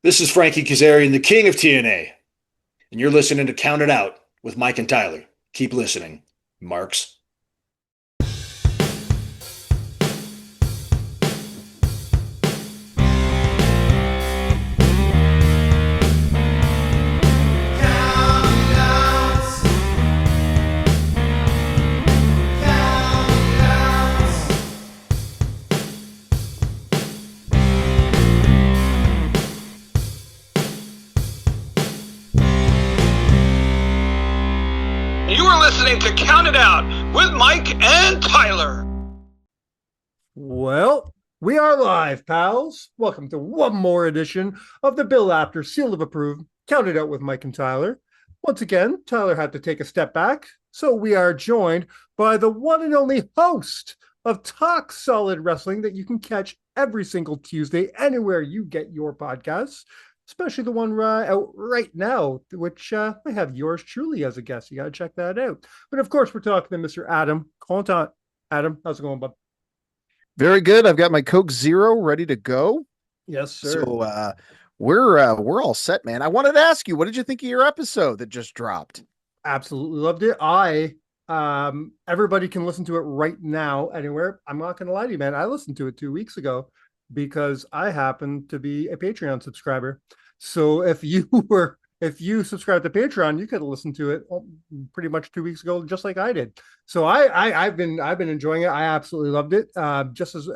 This is Frankie Kazarian, the king of TNA, and you're listening to Count It Out with Mike and Tyler. Keep listening, Marks. You are listening to Count It Out with Mike and Tyler. Well, we are live, pals. Welcome to one more edition of the Bill After Seal of Approve, Count It Out with Mike and Tyler. Once again, Tyler had to take a step back, so we are joined by the one and only host of Talk Solid Wrestling that you can catch every single Tuesday anywhere you get your podcasts, especially the one out right now, which I have yours truly as a guest. You got to check that out. But of course, we're talking to Mr. Adam Contant. Adam, how's it going, bud? Very good. I've got my Coke Zero ready to go. Yes, sir. So we're all set, man. I wanted to ask you, what did you think of your episode that just dropped? Absolutely loved it. Everybody can listen to it right now anywhere. I'm not gonna lie to you, man. I listened to it 2 weeks ago because I happen to be a Patreon subscriber. So if you subscribe to Patreon, you could listen to it pretty much 2 weeks ago, just like I did. So I've been enjoying it. I absolutely loved it. Just as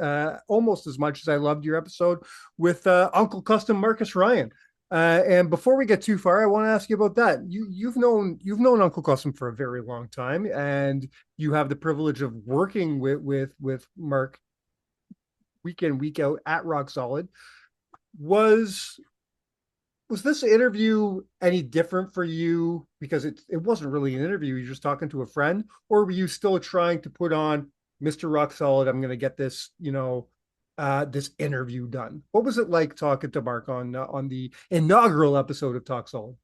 almost as much as I loved your episode with Uncle Custom Marcus Ryan. And before we get too far, I want to ask you about that. You've known Uncle Custom for a very long time, and you have the privilege of working with Mark week in, week out at Rock Solid. Was this interview any different for you? Because it wasn't really an interview. You're just talking to a friend, or were you still trying to put on Mr. Rock Solid? I'm going to get this, this interview done. What was it like talking to Mark on the inaugural episode of Talk Solid?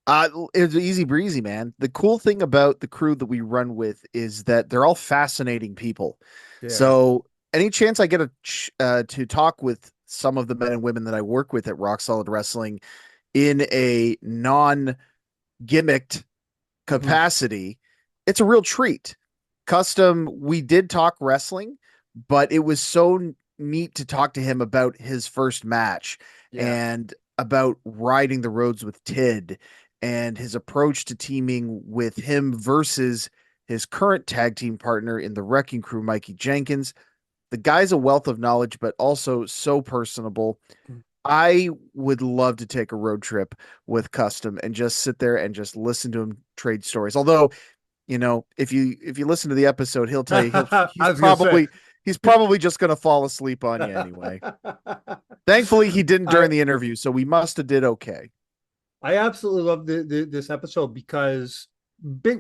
It was easy breezy, man. The cool thing about the crew that we run with is that they're all fascinating people. Yeah. So any chance I get to talk with some of the men and women that I work with at Rock Solid Wrestling in a non-gimmicked capacity, it's a real treat. Custom, we did talk wrestling, but it was so neat to talk to him about his first match and about riding the roads with Tid and his approach to teaming with him versus his current tag team partner in the Wrecking Crew, Mikey Jenkins. The guy's a wealth of knowledge, but also so personable. I would love to take a road trip with Custom and just sit there and just listen to him trade stories. Although, if you listen to the episode, he'll tell you he's probably just going to fall asleep on you anyway. Thankfully, he didn't during the interview, so we must have did okay. I absolutely love this episode because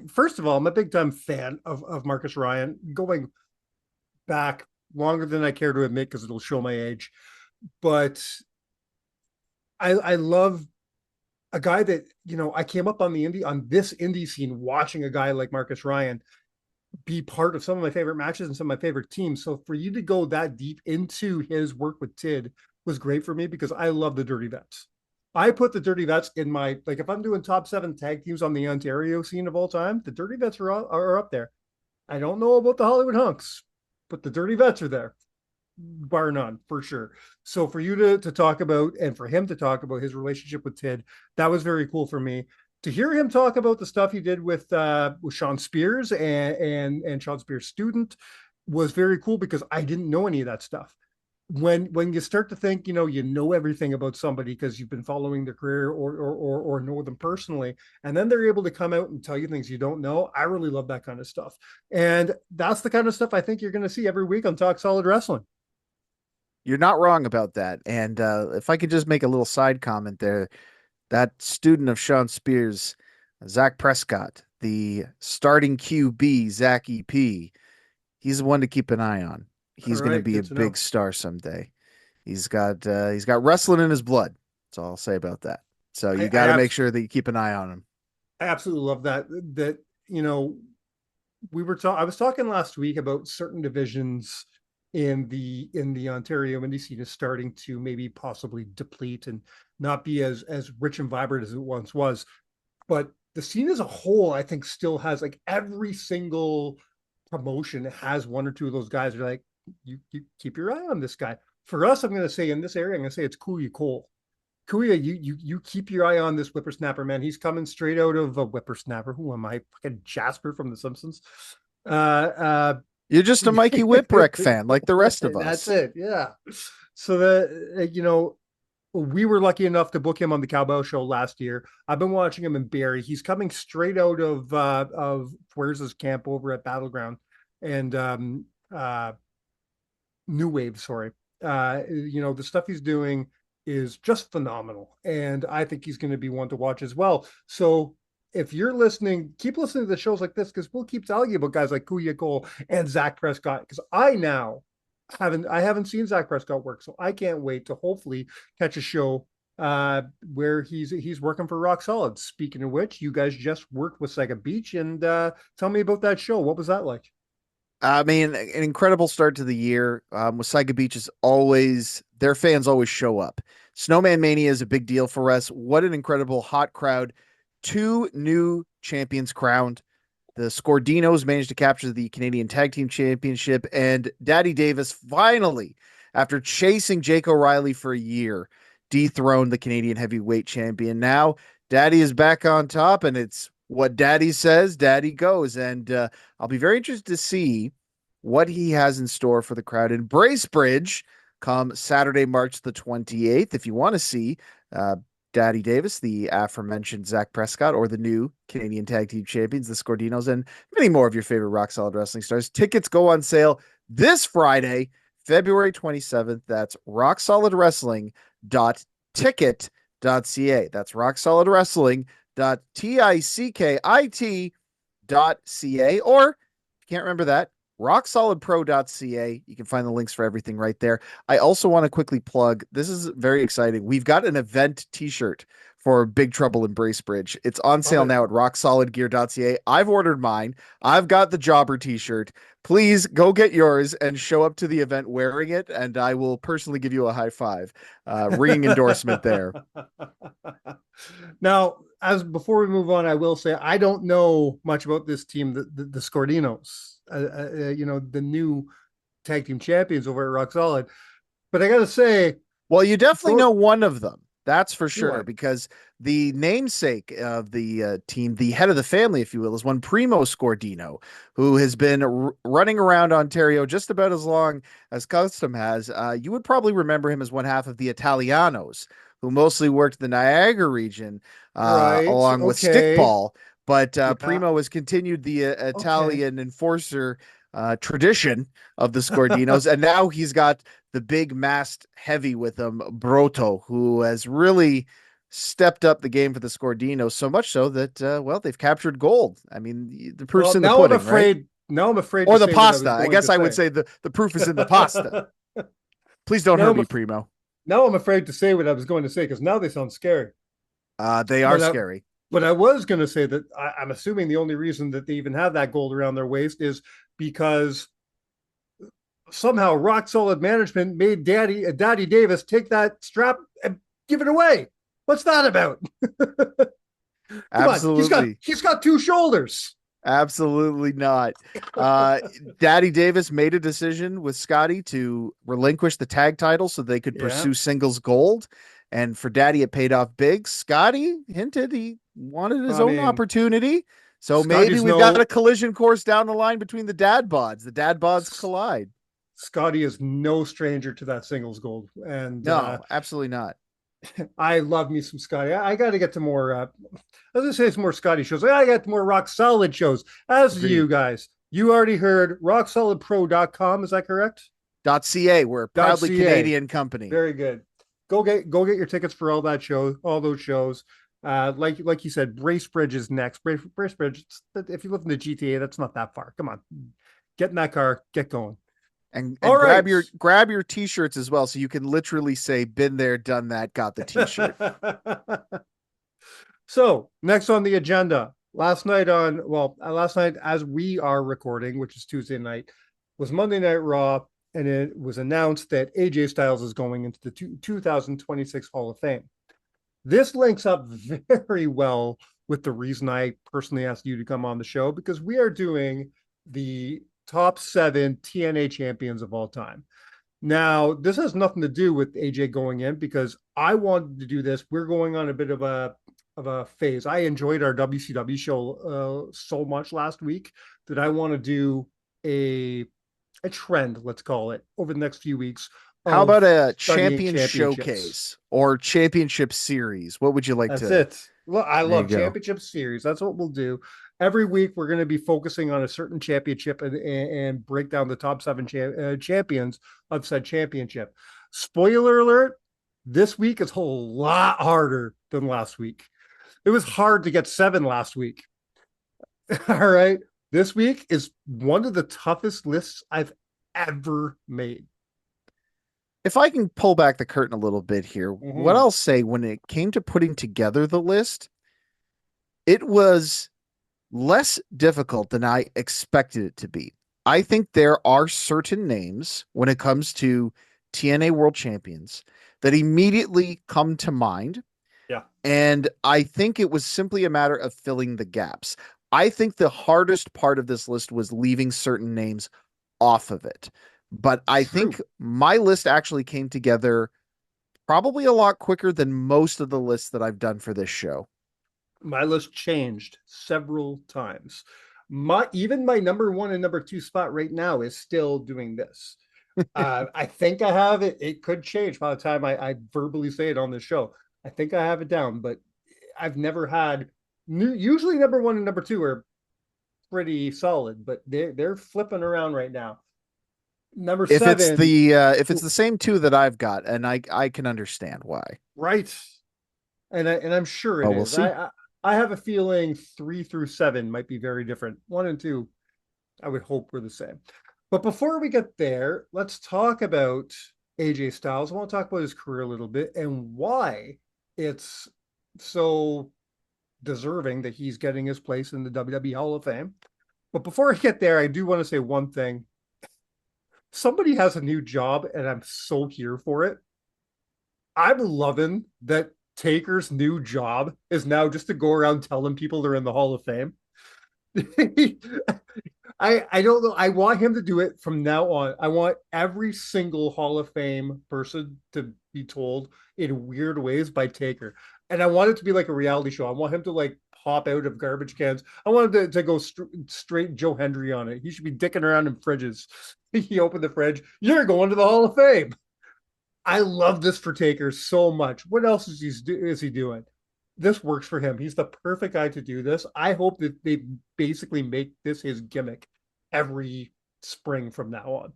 first of all, I'm a big time fan of Marcus Ryan, going back longer than I care to admit because it'll show my age. But I love a guy that, I came up on this indie scene watching a guy like Marcus Ryan be part of some of my favorite matches and some of my favorite teams. So for you to go that deep into his work with Tid was great for me because I love the Dirty Vets. I put the Dirty Vets in my, like, if I'm doing top 7 tag teams on the Ontario scene of all time, the Dirty Vets are up there. I don't know about the Hollywood Hunks, but the Dirty Vets are there, bar none, for sure. So for you to talk about, and for him to talk about his relationship with Tid, that was very cool for me. To hear him talk about the stuff he did with Sean Spears and Sean Spears' student was very cool because I didn't know any of that stuff. When you start to think, you know everything about somebody because you've been following their career or know them personally, and then they're able to come out and tell you things you don't know. I really love that kind of stuff. And that's the kind of stuff I think you're going to see every week on Talk Solid Wrestling. You're not wrong about that. And if I could just make a little side comment there, that student of Sean Spears, Zach Prescott, the starting QB, Zach EP, he's the one to keep an eye on. He's going to be a big star someday. He's got wrestling in his blood. That's all I'll say about that. So you got to make sure that you keep an eye on him. I absolutely love that. I was talking last week about certain divisions in the Ontario indie scene is starting to maybe possibly deplete and not be as rich and vibrant as it once was. But the scene as a whole, I think, still has like every single promotion has one or two of those guys who are like, you keep your eye on this guy. For us, I'm going to say in this area, I'm going to say it's Kuya Cole. Kuya, you keep your eye on this whippersnapper, man. He's coming straight out of a whippersnapper. Who am I? Fucking Jasper from The Simpsons. You're just a Mikey Whipwreck fan, like the rest of us. That's it. Yeah. So we were lucky enough to book him on the Cowbell Show last year. I've been watching him in Barrie. He's coming straight out of where's his camp over at Battleground and New Wave. Sorry, the stuff he's doing is just phenomenal, and I think he's going to be one to watch as well. So if you're listening, keep listening to the shows like this because we'll keep telling you about guys like Kuya Cole and Zach Prescott. Because I haven't seen Zach Prescott work, so I can't wait to hopefully catch a show where he's working for Rock Solid. Speaking of which, you guys just worked with Sega Beach, and tell me about that show. What was that like? I mean, an incredible start to the year. With Saiga Beach is always, their fans always show up. Snowman Mania is a big deal for us. What an incredible hot crowd. 2 new champions crowned. The Scordinos managed to capture the Canadian Tag Team Championship, and Daddy Davis finally, after chasing Jake O'Reilly for a year, dethroned the Canadian Heavyweight Champion. Now, Daddy is back on top, and it's what Daddy says, Daddy goes. And I'll be very interested to see what he has in store for the crowd in Bracebridge come Saturday, March the 28th. If you want to see Daddy Davis, the aforementioned Zach Prescott, or the new Canadian Tag Team Champions, the Scordinos, and many more of your favorite Rock Solid Wrestling stars, tickets go on sale this Friday, February 27th. That's rocksolidwrestling.ticket.ca. That's rocksolidwrestling.tickit.ca. Or if you can't remember that, rocksolidpro.ca. You can find the links for everything right there. I also want to quickly plug, this is very exciting. We've got an event t-shirt for Big Trouble in Bracebridge. It's on sale now at rocksolidgear.ca. I've ordered mine. I've got the Jobber t-shirt. Please go get yours and show up to the event wearing it, and I will personally give you a high five. Ringing endorsement there. Now, before we move on, I will say I don't know much about this team, the Scordinos, the new tag team champions over at Rock Solid. But I got to say, well, you definitely know one of them. That's for sure, because the namesake of the team, the head of the family, if you will, is one Primo Scordino, who has been running around Ontario just about as long as Custom has. You would probably remember him as one half of the Italianos, who mostly worked the Niagara region along with Stickball. But Primo has continued the Italian enforcer tradition of the Scordinos, and now he's got the big masked heavy with him, Broto, who has really stepped up the game for the Scordinos, so much so that they've captured gold. I mean, the proof's in the pudding, right? Now I'm afraid, or the pasta. I guess I would say the proof is in the pasta. Please don't hurt me, Primo. Now I'm afraid to say what I was going to say because now they sound scary. They are scary. But I was going to say that I'm assuming the only reason that they even have that gold around their waist is because somehow Rock Solid management made Daddy Davis take that strap and give it away. What's that about? Absolutely. He's got 2 shoulders. Absolutely not. Daddy Davis made a decision with Scotty to relinquish the tag title so they could pursue singles gold. And for Daddy, it paid off big. Scotty hinted he wanted his own opportunity. So maybe we've got a collision course down the line between the dad bods. The dad bods collide. Scotty is no stranger to that singles gold. And no, absolutely not. I love me some Scotty. I got to get to more. I was going to say some more Scotty shows. I got to get to more Rock Solid shows. As do you guys. You already heard rocksolidpro.com. Is that correct? .ca. We're a proudly Canadian company. Very good. Go get your tickets for all those shows. Like you said, Bracebridge is next. Bracebridge. If you live in the GTA, that's not that far. Come on, get in that car, get going, and grab your t-shirts as well, so you can literally say, "Been there, done that, got the t-shirt." So next on the agenda, last night as we are recording, which is Tuesday night, was Monday Night Raw. and it was announced that AJ Styles is going into the 2026 Hall of Fame. This links up very well with the reason I personally asked you to come on the show, because we are doing the top 7 TNA champions of all time. Now, this has nothing to do with AJ going in, because I wanted to do this. We're going on a bit of a phase. I enjoyed our WCW show so much last week that I want to do a trend, let's call it, over the next few weeks. How about a studying champion championships. showcase or championship series? What would you like That's to? it. Well, I There you love go. championship series. That's what we'll do. Every week, we're going to be focusing on a certain championship and break down the top 7 champions of said championship. Spoiler alert, this week is a whole lot harder than last week. It was hard to get 7 last week. All right. This week is one of the toughest lists I've ever made. If I can pull back the curtain a little bit here, what I'll say, when it came to putting together the list, it was less difficult than I expected it to be. I think there are certain names when it comes to TNA World Champions that immediately come to mind. Yeah. And I think it was simply a matter of filling the gaps. I think the hardest part of this list was leaving certain names off of it. But I think my list actually came together probably a lot quicker than most of the lists that I've done for this show. My list changed several times. Even my number 1 and number 2 spot right now is still doing this. I think I have it. It could change by the time I verbally say it on the show. I think I have it down, but I've never had usually number 1 and number 2 are pretty solid, but they're flipping around right now. Number 7. If it's the same 2 that I've got, and I can understand why. Right. And I'm sure it we'll is. see. I have a feeling 3 through 7 might be very different. 1 and 2, I would hope we're the same. But before we get there, let's talk about AJ Styles. I want to talk about his career a little bit and why it's so deserving that he's getting his place in the WWE Hall of Fame. But before I get there, I do want to say one thing. Somebody has a new job, and I'm so here for it. I'm loving that Taker's new job is now just to go around telling people they're in the Hall of Fame. I don't know. I want him to do it from now on. I want every single Hall of Fame person to be told in weird ways by Taker. And I want it to be like a reality show. I want him to like pop out of garbage cans. I want him to go straight Joe Hendry on it. He should be dicking around in fridges. He opened the fridge. You're going to the Hall of Fame. I love this for Taker so much. What else is he doing? This works for him. He's the perfect guy to do this. I hope that they basically make this his gimmick every spring from now on.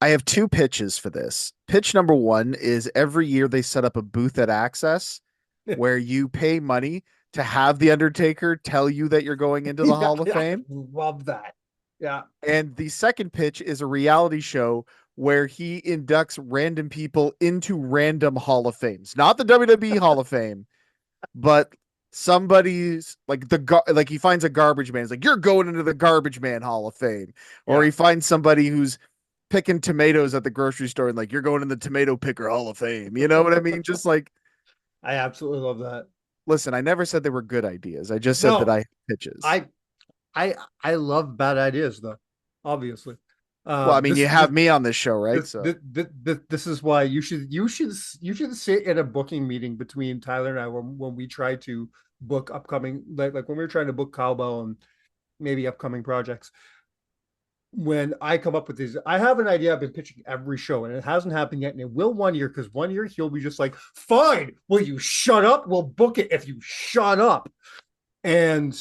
I have 2 pitches for this. Pitch number 1 is every year they set up a booth at Access where you pay money to have the Undertaker tell you that you're going into the Hall of Fame. Love that. Yeah. And the second pitch is a reality show where he inducts random people into random Hall of Fames, not the WWE Hall of Fame, but somebody's like he finds a garbage man. It's like, you're going into the garbage man Hall of Fame. Or he finds somebody who's picking tomatoes at the grocery store and like, you're going in the tomato picker Hall of Fame. You know what I mean? Just like, I absolutely love that. Listen, I never said they were good ideas. I just said that I have pitches. I love bad ideas though, obviously. Well, I mean, you have me on this show, right? This is why you should sit in a booking meeting between Tyler and I when we try to book upcoming, like when we were trying to book Cowbell and maybe upcoming projects. When I come up with these, I have an idea I've been pitching every show, and it hasn't happened yet, and it will one year, because one year he'll be just like, fine, will you shut up? We'll book it if you shut up. And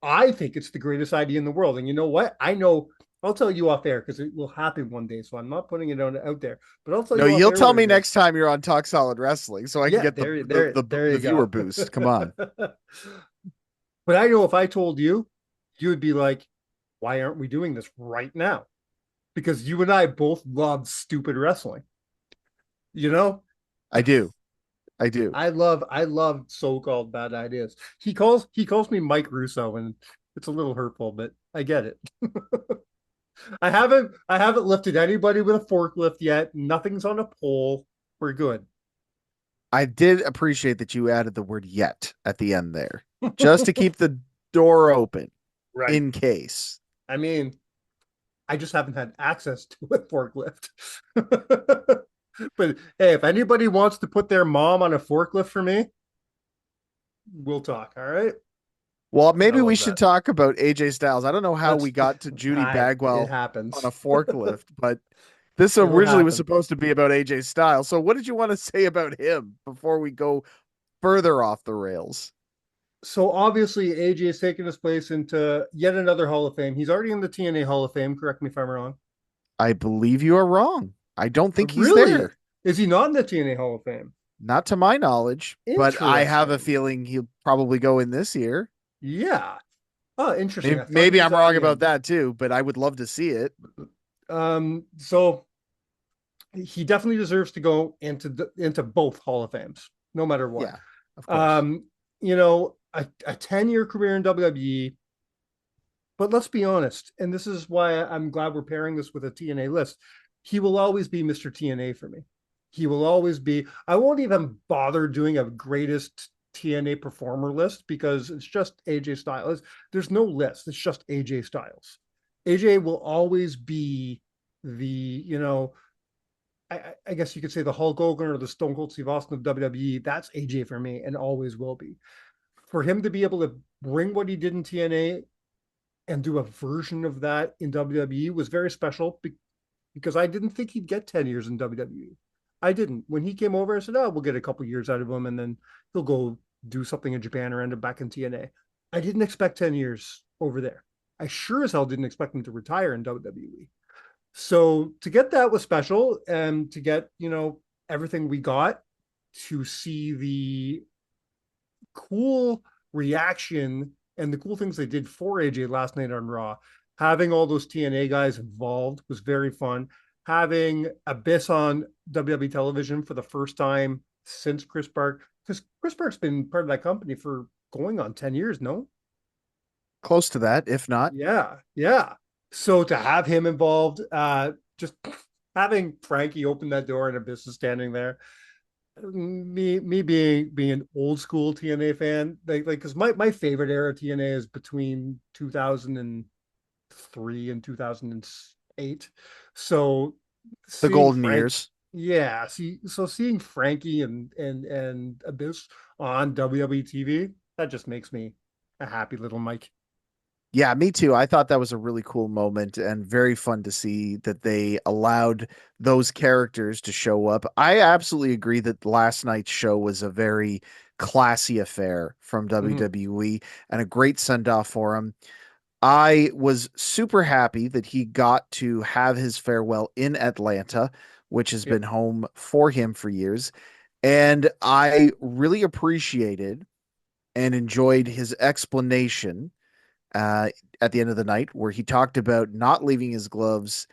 I think it's the greatest idea in the world. And you know what? I know, I'll tell you off air because it will happen one day. So I'm not putting it out there, but I'll tell you. No, you'll tell me next time you're on Talk Solid Wrestling, so I can get the viewer boost. Come on. But I know if I told you, you would be like, why aren't we doing this right now? Because you and I both love stupid wrestling. You know? I do. I love so-called bad ideas. He calls me Mike Russo, and it's a little hurtful, but I get it. I haven't lifted anybody with a forklift yet. Nothing's on a pole. We're good. I did appreciate that you added the word yet at the end there, just to keep the door open Right. in case. I mean, I just haven't had access to a forklift. But hey, if anybody wants to put their mom on a forklift for me, we'll talk. All right. Well, I maybe we love should that. talk about AJ Styles. I don't know how we Let's got to Judy it Bagwell on a happens. forklift, but this It'll originally was happen. supposed to be about AJ Styles. So, what did you want to say about him before we go further off the rails? So obviously AJ is taking his place into yet another Hall of Fame. He's already in the TNA Hall of Fame. Correct me if I'm wrong. I believe you are wrong. I don't think he's Really? there. Is he not in the TNA Hall of Fame? Not to my knowledge, but I have a Interesting. feeling he'll probably go in this year. Yeah. Oh, interesting. Maybe, I thought he maybe was I'm wrong already about in. that too, but I would love to see it. So he definitely deserves to go into both Hall of Fames, no matter what. Yeah, of course. Um, a 10-year career in WWE, but let's be honest, and this is why I'm glad we're pairing this with a TNA list. He will always be Mr. TNA for me. He will always be. I won't even bother doing a greatest TNA performer list because it's just AJ Styles. There's no list. It's just AJ Styles. AJ will always be I guess you could say the Hulk Hogan or the Stone Cold Steve Austin of WWE. That's AJ for me and always will be. For him to be able to bring what he did in TNA and do a version of that in WWE was very special because I didn't think he'd get 10 years in WWE. I didn't. When he came over, I said, oh, we'll get a couple years out of him and then he'll go do something in Japan or end up back in TNA. I didn't expect 10 years over there. I sure as hell didn't expect him to retire in WWE. So to get that was special, and to get, everything we got, to see the cool reaction and the cool things they did for AJ last night on Raw. Having all those TNA guys involved was very fun. Having Abyss on WWE television for the first time since Chris Park, because Chris Park's been part of that company for going on 10 years, no? Close to that, if not. Yeah, yeah. So to have him involved, just having Frankie open that door and Abyss is standing there, me being an old school TNA fan, like because my favorite era of TNA is between 2003 and 2008. So The seeing golden Frank, years. yeah, seeing Frankie and Abyss on WWE TV, that just makes me a happy little Mike. Yeah, me too. I thought that was a really cool moment and very fun to see that they allowed those characters to show up. I absolutely agree that last night's show was a very classy affair from Mm-hmm. WWE and a great send off for him. I was super happy that he got to have his farewell in Atlanta, which has been Yep. home for him for years. And I really appreciated and enjoyed his explanation uh, at the end of the night, where he talked about not leaving his gloves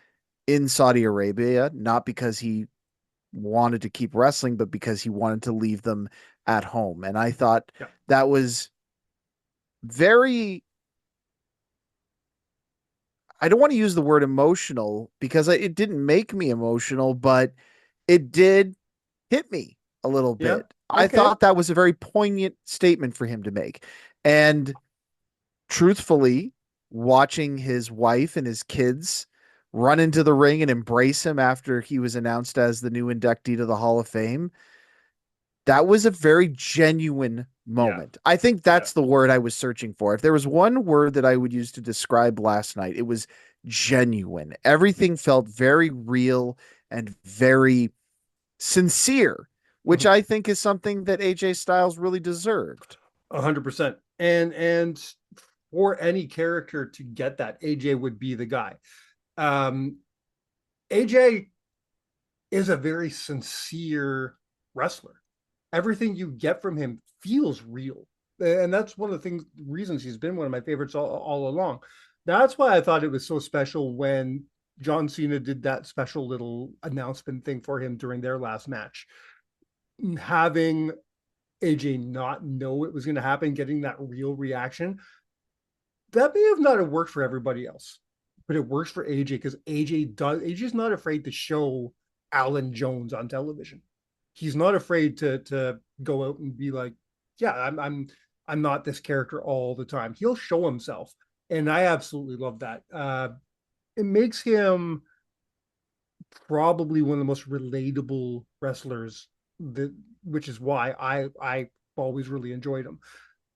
in Saudi Arabia, not because he wanted to keep wrestling, but because he wanted to leave them at home. And I thought Yep. that was very, I don't want to use the word emotional because it didn't make me emotional, but it did hit me a little Yeah. bit. I Okay. thought that was a very poignant statement for him to make. And truthfully, watching his wife and his kids run into the ring and embrace him after he was announced as the new inductee to the Hall of Fame, that was a very genuine Yeah. moment. I think Yeah. that's the word I was searching for. If there was one word that I would use to describe last night, it was genuine. Everything felt very real and very sincere, which Mhm. I think is something that AJ Styles really deserved. 100%. And for any character to get that, AJ would be the guy. Um, AJ is a very sincere wrestler. Everything you get from him feels real. And that's one of the reasons he's been one of my favorites all along. That's why I thought it was so special when John Cena did that special little announcement thing for him during their last match. Having AJ not know it was going to happen, getting that real reaction, that may have not have worked for everybody else. but it works for AJ because AJ's not afraid to show Alan Jones on television. He's not afraid to go out and be like, yeah, I'm not this character all the time. He'll show himself, and I absolutely love that. It makes him probably one of the most relatable wrestlers, that which is why I always really enjoyed him.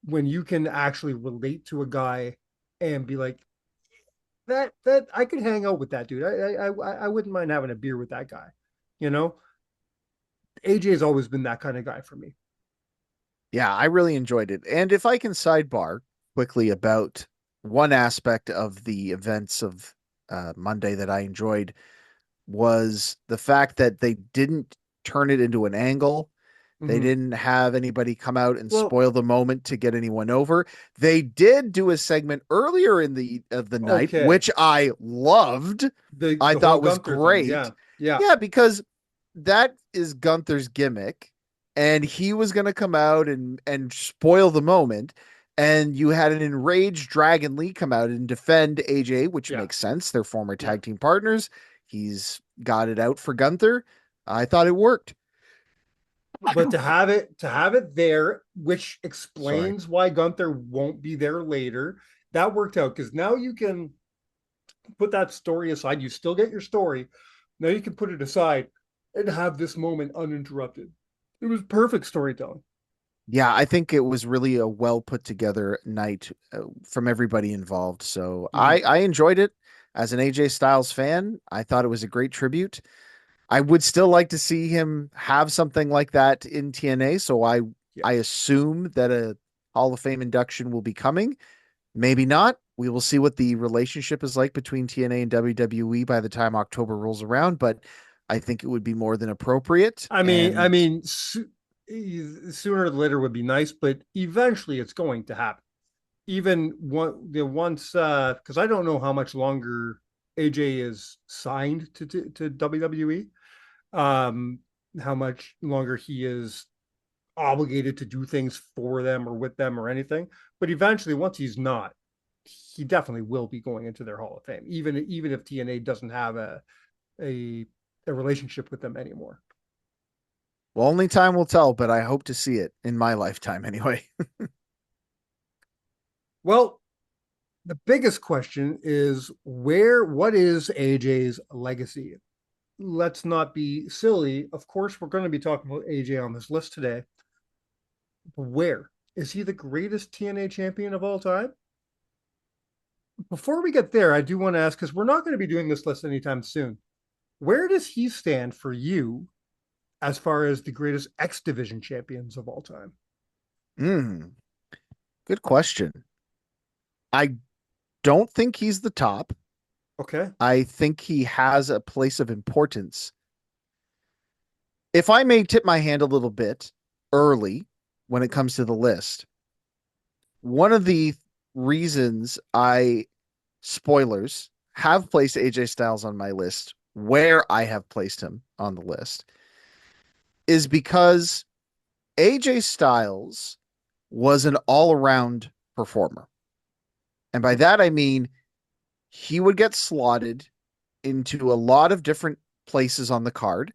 When you can actually relate to a guy and be like, that I could hang out with that dude. I wouldn't mind having a beer with that guy. You know, AJ has always been that kind of guy for me. Yeah, I really enjoyed it. And if I can sidebar quickly about one aspect of the events of Monday that I enjoyed was the fact that they didn't turn it into an angle. They Mhm. didn't have anybody come out and Well, spoil the moment to get anyone over. They did do a segment earlier in the night, okay, which I loved. I the whole thought was Gunther thing, great. yeah, yeah, Yeah, because that is Gunther's gimmick, and he was going to come out and spoil the moment. And you had an enraged Dragon Lee come out and defend AJ, which yeah, makes sense. They're former yeah. tag team partners. He's got it out for Gunther. I thought it worked. But to have it there, which Sorry. explains why Gunther won't be there later, that worked out because now you can put that story aside. You still get your story. Now you can put it aside and have this moment uninterrupted. It was perfect storytelling. Yeah, I think it was really a well put together night from everybody involved. So Mhm. I enjoyed it as an AJ Styles fan. I thought it was a great tribute. I would still like to see him have something like that in TNA. So Yeah. I assume that a Hall of Fame induction will be coming. Maybe not. We will see what the relationship is like between TNA and WWE by the time October rolls around, but I think it would be more than appropriate. I And mean, sooner or later would be nice, but eventually it's going to happen. Even once, because I don't know how much longer AJ is signed to WWE, um, how much longer he is obligated to do things for them or with them or anything. But eventually, once he's not, he definitely will be going into their Hall of Fame, even if TNA doesn't have a a relationship with them anymore. well, only time will tell, but I hope to see it in my lifetime anyway. Well, the biggest question is what is AJ's legacy? Let's not be silly. Of course, we're going to be talking about AJ on this list today. Where is he the greatest TNA champion of all time? Before we get there, I do want to ask because we're not going to be doing this list anytime soon. Where does he stand for you as far as the greatest X Division champions of all time? Mm, good question. I don't think he's the top. Okay. I think he has a place of importance. If I may tip my hand a little bit early when it comes to the list, one of the reasons I, spoilers, have placed AJ Styles on my list, where I have placed him on the list, is because AJ Styles was an all around performer. And by that, I mean he would get slotted into a lot of different places on the card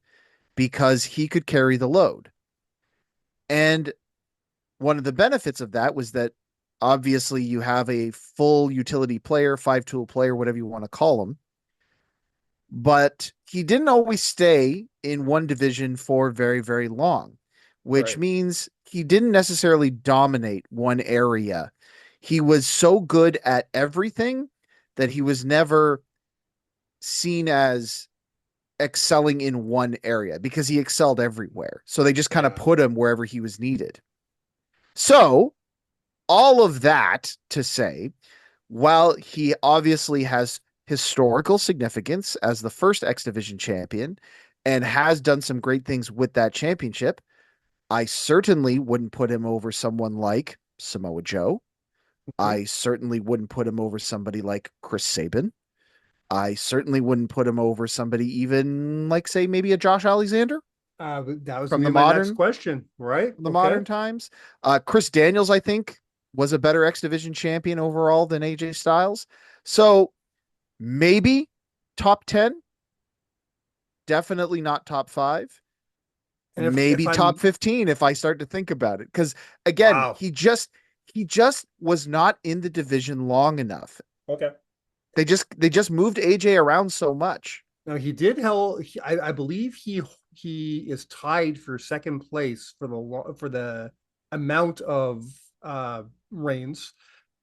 because he could carry the load. And one of the benefits of that was that obviously you have a full utility player, 5 tool player, whatever you want to call him. But he didn't always stay in one division for very, very long, which Right. means he didn't necessarily dominate one area. He was so good at everything that he was never seen as excelling in one area because he excelled everywhere. So they just kind of Yeah. put him wherever he was needed. So, all of that to say, while he obviously has historical significance as the first X Division champion and has done some great things with that championship, I certainly wouldn't put him over someone like Samoa Joe. Okay. I certainly wouldn't put him over somebody like Chris Sabin. I certainly wouldn't put him over somebody even like, say, maybe a Josh Alexander That was from gonna the be my next modern question. Right. the Okay. modern times. Chris Daniels, I think, was a better X Division champion overall than AJ Styles. So maybe top 10, definitely not top 5, And if maybe top I'm 15 if I start to think about it. Because again, wow, he just was not in the division long enough. okay. They just moved AJ around so much. Now he did hell. I believe he is tied for second place for the amount of reigns,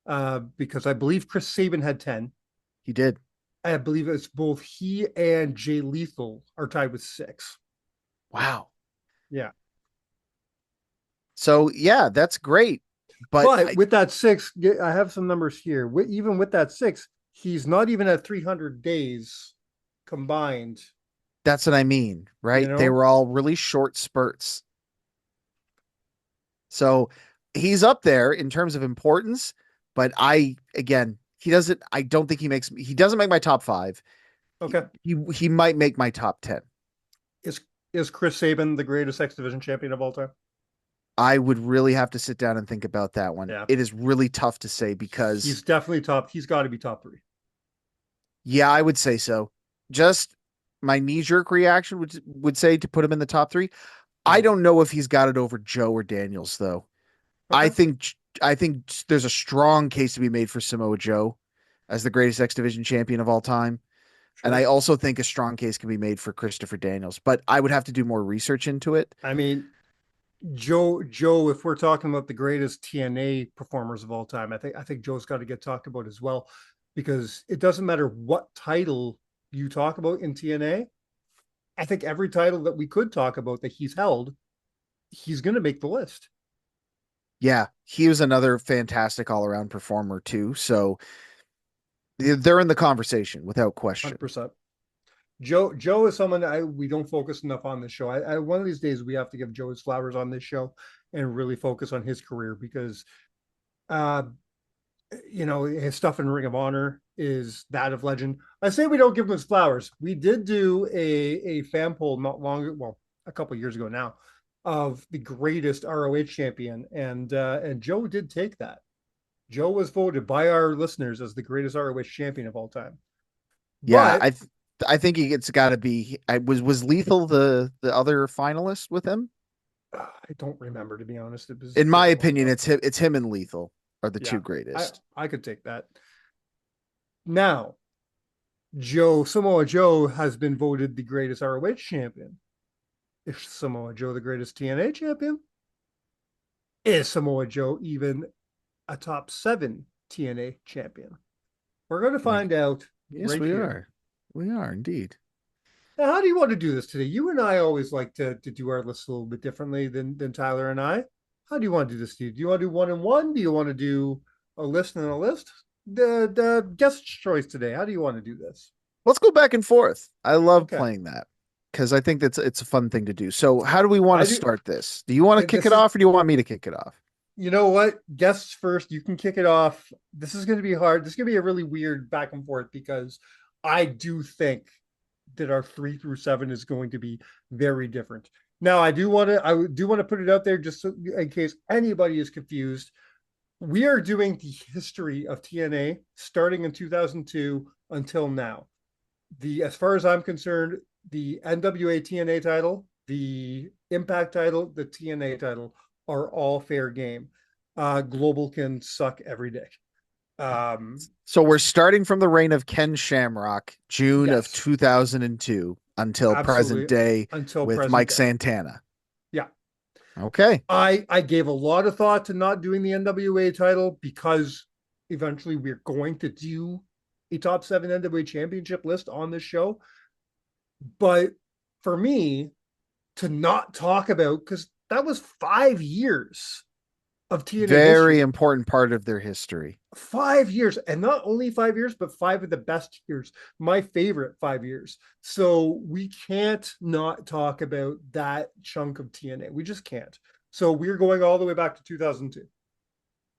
because I believe Chris Sabin had 10. He did. I believe it's both he and Jay Lethal are tied with 6. Wow. Yeah. So yeah, that's great. But But with that 6, I have some numbers here. Even with that 6, he's not even at 300 days combined. that's what I mean, You right? They know, were all really short spurts. So he's up there in terms of importance, but I don't think he doesn't make my top 5. okay. He might make my top 10. Is is Chris Sabin the greatest X Division champion of all time? I would really have to sit down and think about that one. Yeah. It is really tough to say because He's definitely top. He's got to be top 3. yeah, I would say so. Just my knee-jerk reaction would say to put him in the top 3. I don't know if he's got it over Joe or Daniels though. I Okay. think I think there's a strong case to be made for Samoa Joe as the greatest X Division champion of all time. And Sure. I also think a strong case can be made for Christopher Daniels, but I would have to do more research into it. I mean, Joe, if we're talking about the greatest TNA performers of all time, I think Joe's got to get talked about as well, because it doesn't matter what title you talk about in TNA. I think every title that we could talk about that he's held, he's going to make the list. Yeah, he was another fantastic all-around performer too. So they're in the conversation without question. 100%. Joe is someone we don't focus enough on this show. One of these days we have to give Joe his flowers on this show and really focus on his career, because uh his stuff in Ring of Honor is that of legend. I say we don't give him his flowers. We did do a fan poll not long, well, a couple of years ago now, of the greatest ROH champion, and Joe did take that. Joe was voted by our listeners as the greatest ROH champion of all time. Yeah, But I think it's got to be. I was Lethal the other finalist with him. I don't remember, to be honest. In my Been a while opinion, ago. it's him and Lethal are the Yeah, two greatest. I could take that. Now, Samoa Joe has been voted the greatest ROH champion. Is Samoa Joe the greatest TNA champion? Is Samoa Joe even a top 7 TNA champion? We're going to find out. Yes, right we here. are. We are indeed. Now, how do you want to do this today? You and I always like to do our lists a little bit differently than Tyler and I. How do you want to do this, Steve? Do you want to do 1 and 1? Do you want to do a list and a list? The guest choice today. How do you want to do this? Let's go back and forth. I love Okay. playing that because I think it's a fun thing to do. So, how do we want I to do. start this? Do you want to kick This it is, off, or do you want me to kick it off? you know what? Guests first. You can kick it off. This is going to be hard. This is going to be a really weird back and forth, because I do think that our 3 through 7 is going to be very different. Now, I do want to put it out there just so, in case anybody is confused. We are doing the history of TNA starting in 2002 until now. As far as I'm concerned, the NWA TNA title, the Impact title, the TNA title are all fair game. Global can suck every day. So we're starting from the reign of Ken Shamrock, June of Yes. 2002 until present Absolutely. day Until with present Mike day. Santana. Yeah. Okay. I gave a lot of thought to not doing the NWA title, because eventually we're going to do a top 7 NWA championship list on this show. But for me to not talk about, because that was 5 years of TNA Very history. important part of their history. 5 years, and not only 5 years, but 5 of the best years, my favorite 5 years. So we can't not talk about that chunk of TNA. We just can't. So we're going all the way back to 2002.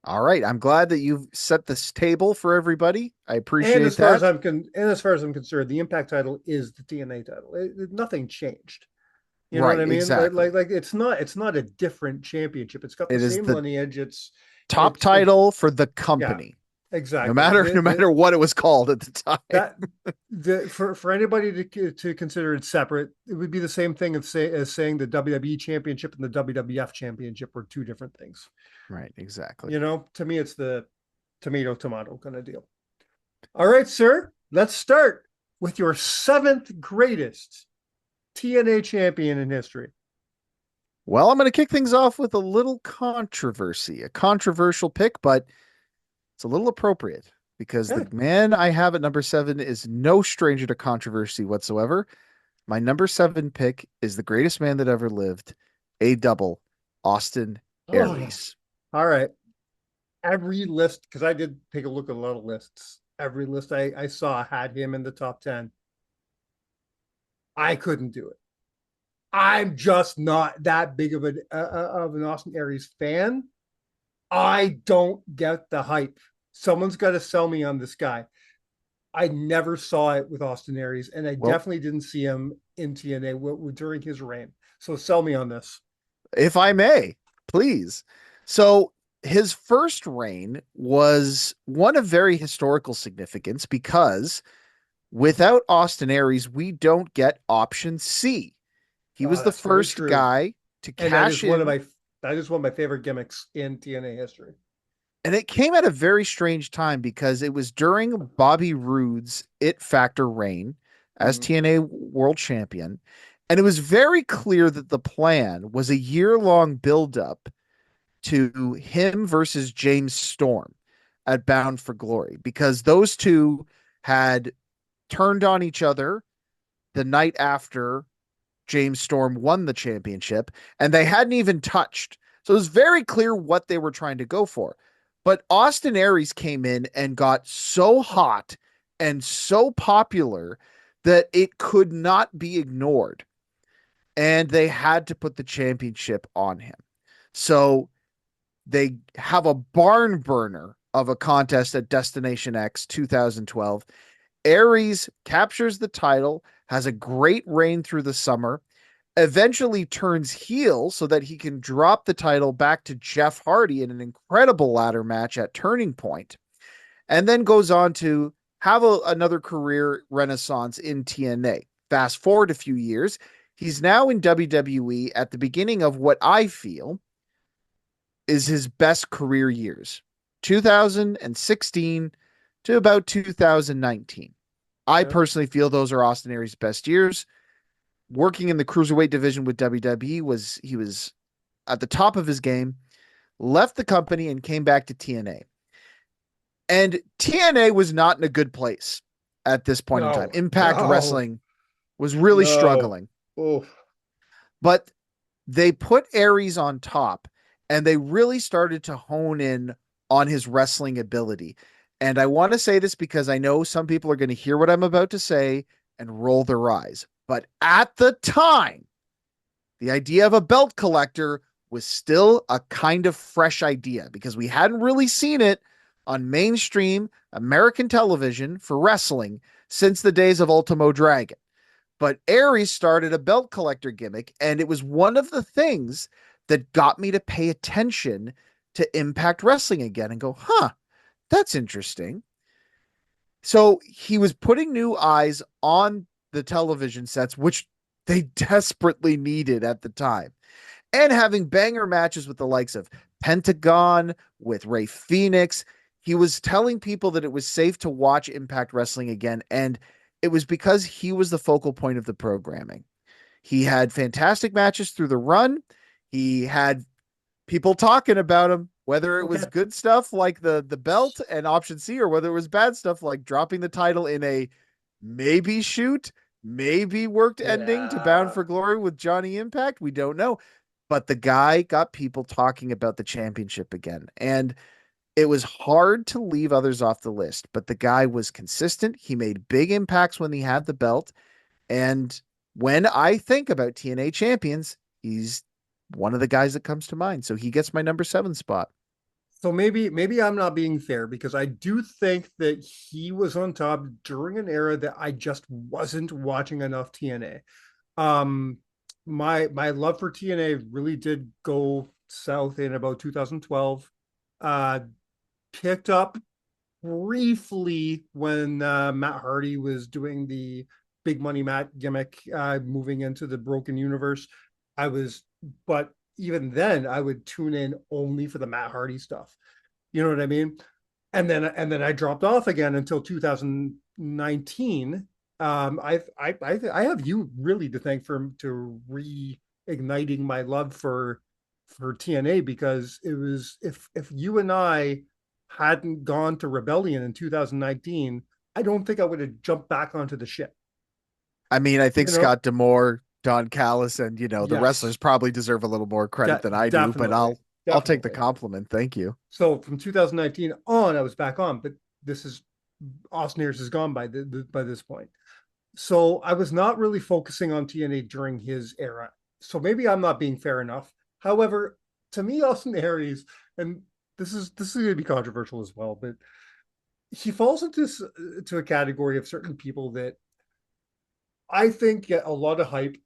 All right. I'm glad that you've set this table for everybody. I appreciate And as far that. as I'm concerned, the Impact title is the TNA title. Nothing changed. You know Right, what I mean? exactly. Like it's not a different championship. It's got the It is same the lineage. It's top title for the company. exactly. No matter what it was called at the time. That for anybody to consider it separate, it would be the same thing as saying the WWE Championship and the WWF Championship were two different things. Right, exactly. To me, it's the tomato kind of deal. All right, sir, let's start with your seventh greatest TNA champion in history. Well, I'm going to kick things off with a little controversy, a controversial pick, but it's a little appropriate because the man I have at number 7 is no stranger to controversy whatsoever. My number 7 pick is the greatest man that ever lived, Austin Aries. All right. Every list, because I did take a look at a lot of lists. Every list I saw had him in the top 10. I couldn't do it. I'm just not that big of an Austin Aries fan. I don't get the hype. Someone's got to sell me on this guy. I never saw it with Austin Aries, and I definitely didn't see him in TNA during his reign. So sell me on this. If I may, please. So his first reign was one of very historical significance because without Austin Aries, we don't get option C. He was the first guy to cash in. That is one of my favorite gimmicks in TNA history. And it came at a very strange time because it was during Bobby Roode's It Factor reign as TNA World Champion. And it was very clear that the plan was a year-long build-up to him versus James Storm at Bound for Glory, because those two had turned on each other the night after James Storm won the championship, and they hadn't even touched. So it was very clear what they were trying to go for. But Austin Aries came in and got so hot and so popular that it could not be ignored. And they had to put the championship on him. So they have a barn burner of a contest at Destination X 2012. Aries captures the title, has a great reign through the summer, eventually turns heel so that he can drop the title back to Jeff Hardy in an incredible ladder match at Turning Point, and then goes on to have another career renaissance in TNA. Fast forward a few years, he's now in WWE at the beginning of what I feel is his best career years, 2016 to about 2019. I personally feel those are Austin Aries' best years. Working in the cruiserweight division with WWE, he was at the top of his game, left the company and came back to TNA. And TNA was not in a good place at this point in time. Impact Wrestling was really struggling. But they put Aries on top, and they really started to hone in on his wrestling ability. And I want to say this because I know some people are going to hear what I'm about to say and roll their eyes. But at the time, the idea of a belt collector was still a kind of fresh idea because we hadn't really seen it on mainstream American television for wrestling since the days of Ultimo Dragon. But Aries started a belt collector gimmick, and it was one of the things that got me to pay attention to Impact Wrestling again and go, that's interesting. So he was putting new eyes on the television sets, which they desperately needed at the time, and having banger matches with the likes of Pentagon, with Ray Phoenix. He was telling people that it was safe to watch Impact Wrestling again, and it was because he was the focal point of the programming. He had fantastic matches through the run. He had people talking about him, whether it was good stuff like the belt and option C, or whether it was bad stuff like dropping the title in a maybe shoot, maybe worked ending to Bound for Glory with Johnny Impact. We don't know. But the guy got people talking about the championship again. And it was hard to leave others off the list, but the guy was consistent. He made big impacts when he had the belt. And when I think about TNA champions, he's one of the guys that comes to mind. So he gets my number 7 spot. So maybe I'm not being fair because I do think that he was on top during an era that I just wasn't watching enough TNA. My love for TNA really did go south in about 2012. Picked up briefly when Matt Hardy was doing the big money Matt gimmick, moving into the Broken Universe. I was, but even then, I would tune in only for the Matt Hardy stuff. You know what I mean? And then I dropped off again until 2019. I have you really to thank for to reigniting my love for TNA, because it was, if you and I hadn't gone to Rebellion in 2019, I don't think I would have jumped back onto the ship. I mean, I think You know? Scott Demore, Don Callis, and the Yes, wrestlers probably deserve a little more credit than I do, but definitely, I'll take the definitely. compliment. Thank you. So from 2019 on, I was back on, but this is Austin Aries is gone by this point. So I was not really focusing on TNA during his era. So maybe I'm not being fair enough. However, to me, Austin Aries, and this is going to be controversial as well, but he falls to a category of certain people that I think get a lot of hype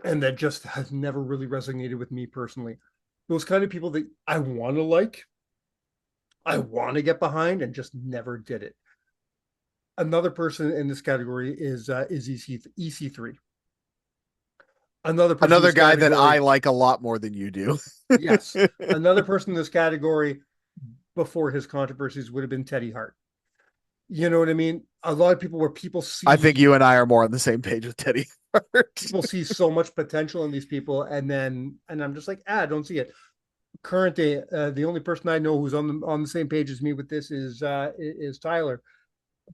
and that just has never really resonated with me personally. Those kind of people that I want to like, I want to get behind, and just never did it. Another person in this category is EC3. Another person in Another this guy that I category, like a lot more than you do. yes. Another person in this category before his controversies would have been Teddy Hart. You know what I mean? A lot of people, where I think you and I are more on the same page with Teddy Hart. people see so much potential in these people, and I'm just like, I don't see it. Current day, the only person I know who's on the same page as me with this is Tyler.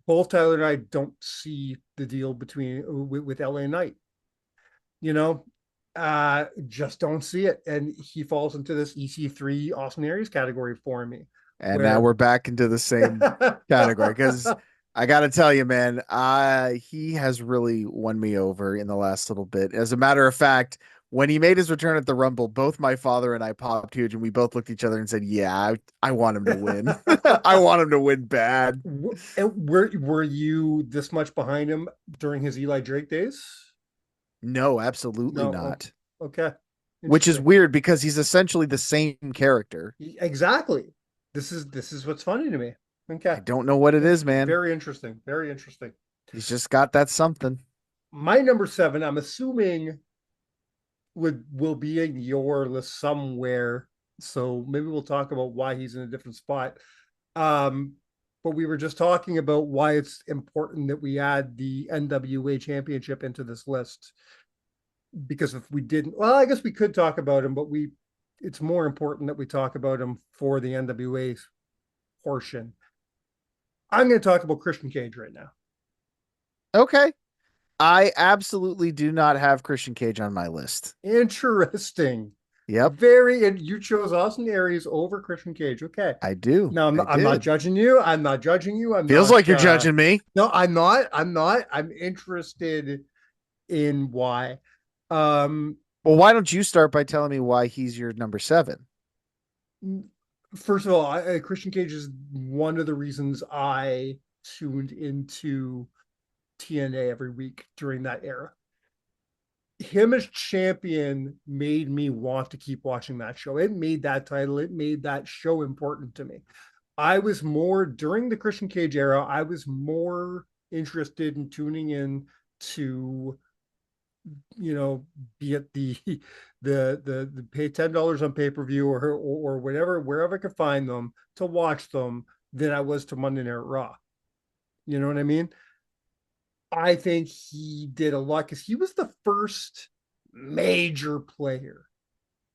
Both Tyler and I don't see the deal between with LA Knight. You know, just don't see it, and he falls into this EC3 Austin Aries category for me, And now where we're back into the same category because I got to tell you, man, he has really won me over in the last little bit. As a matter of fact, when he made his return at the Rumble, both my father and I popped huge, and we both looked at each other and said, "Yeah, I want him to win. I want him to win bad." were you this much behind him during his Eli Drake days? No, absolutely No. not. Okay. Which is Interesting. weird because he's essentially the same character. Exactly. This is what's funny to me. Okay. I don't know what it is, man. Very interesting. Very interesting. He's just got that something. My number 7, I'm assuming will be in your list somewhere. So maybe we'll talk about why he's in a different spot. Um, but we were just talking about why it's important that we add the NWA championship into this list. Because if we didn't, well, I guess we could talk about him, but it's more important that we talk about him for the NWA portion. I'm going to talk about Christian Cage right now. Okay. I absolutely do not have Christian Cage on my list. Interesting. Yep. And you chose Austin Aries over Christian Cage. Okay. I do. No, I'm not judging you. I'm not judging you. Feels like you're judging me. No, I'm not. I'm not. I'm interested in why. Well, why don't you start by telling me why he's your number 7? First of all, Christian Cage is one of the reasons I tuned into TNA every week during that era. Him as champion made me want to keep watching that show. It made that title, it made that show important to me. I was more, during the Christian Cage era, I was more interested in tuning in to, be it the pay $10 on pay-per-view or whatever, wherever I could find them to watch them, than I was to Monday Night Raw. You know what I mean? I think he did a lot because he was the first major player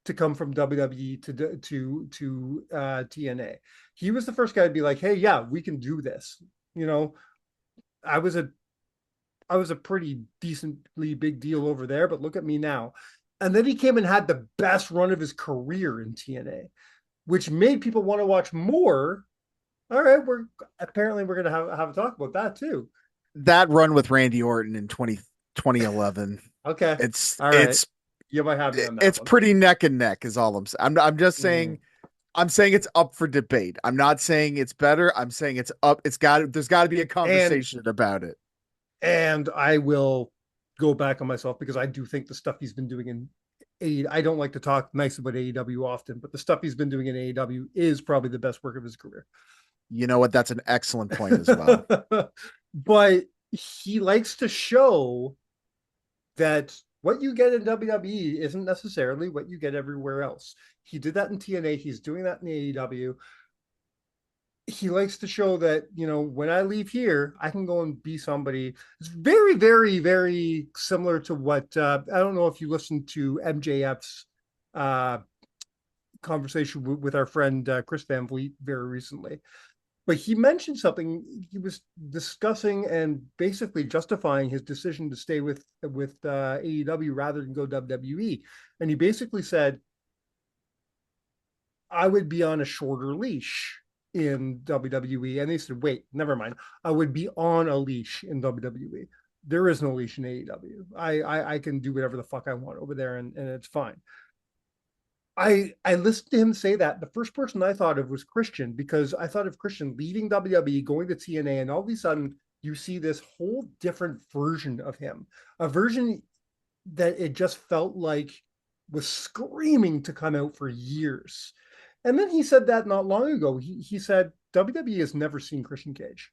to come from WWE to TNA. He was the first guy to be like, "Hey, yeah, we can do this." You know, I was a pretty decently big deal over there, but look at me now. And then he came and had the best run of his career in TNA, which made people want to watch more. All right, we're going to have a talk about that too. That run with Randy Orton in 2011. Okay. It's all right. it's you might have me on that it's one. pretty neck and neck is all I'm saying. I'm just saying I'm saying it's up for debate. I'm not saying it's better. I'm saying it's up. There's got to be a conversation about it. And I will go back on myself because I do think the stuff he's been doing in AEW, I don't like to talk nice about AEW often, but the stuff he's been doing in AEW is probably the best work of his career. You know what? That's an excellent point as well. But he likes to show that what you get in WWE isn't necessarily what you get everywhere else. He did that in TNA. He's doing that in AEW. He likes to show that, when I leave here, I can go and be somebody. It's very, very, very similar to what I don't know if you listened to MJF's uh, conversation with our friend Chris Van Vliet very recently. But he mentioned something. He was discussing and basically justifying his decision to stay with AEW rather than go WWE. And he basically said, I would be on a shorter leash in WWE. And they said, wait, never mind. I would be on a leash in WWE. There is no leash in AEW. I can do whatever the fuck I want over there, and it's fine. I listened to him say that. The first person I thought of was Christian, because I thought of Christian leaving WWE, going to TNA, and all of a sudden you see this whole different version of him, a version that it just felt like was screaming to come out for years. And then he said that not long ago. He said WWE has never seen Christian Cage.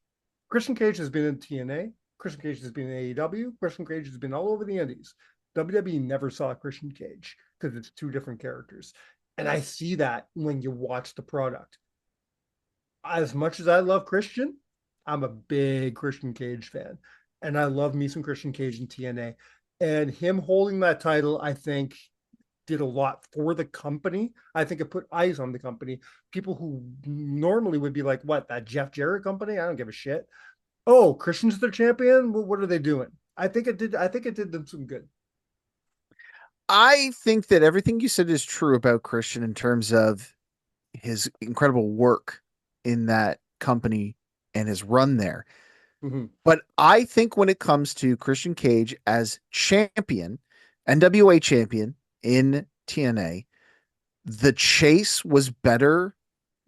Christian Cage has been in TNA. Christian Cage has been in AEW. Christian Cage has been all over the Indies. WWE never saw Christian Cage because it's two different characters. And I see that when you watch the product. As much as I love Christian, I'm a big Christian Cage fan. And I love me some Christian Cage in TNA. And him holding that title, I think, did a lot for the company. I think it put eyes on the company. People who normally would be like, what, that Jeff Jarrett company? I don't give a shit. Oh, Christian's their champion? Well, what are they doing? I think it did them some good. I think that everything you said is true about Christian in terms of his incredible work in that company and his run there. Mm-hmm. But I think when it comes to Christian Cage as champion, NWA champion in TNA, the chase was better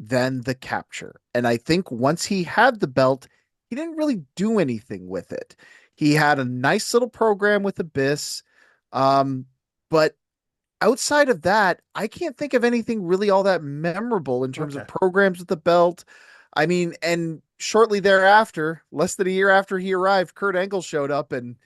than the capture. And I think once he had the belt, he didn't really do anything with it. He had a nice little program with Abyss. But outside of that, I can't think of anything really all that memorable in terms of programs with the belt. I mean, and shortly thereafter, less than a year after he arrived, Kurt Angle showed up and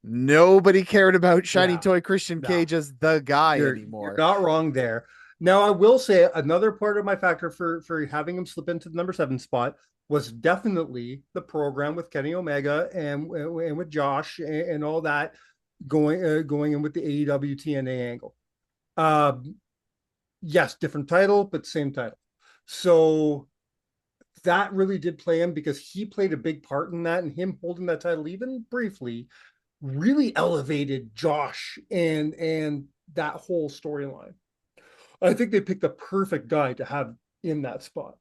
nobody cared about Shiny Toy Christian Cage as the guy anymore. You're not wrong there. Now, I will say another part of my factor for having him slip into the number 7 spot was definitely the program with Kenny Omega and with Josh and all that going in with the AEW TNA angle. Yes, different title, but same title. So that really did play him, because he played a big part in that, and him holding that title even briefly really elevated Josh and that whole storyline. I think they picked the perfect guy to have in that spot.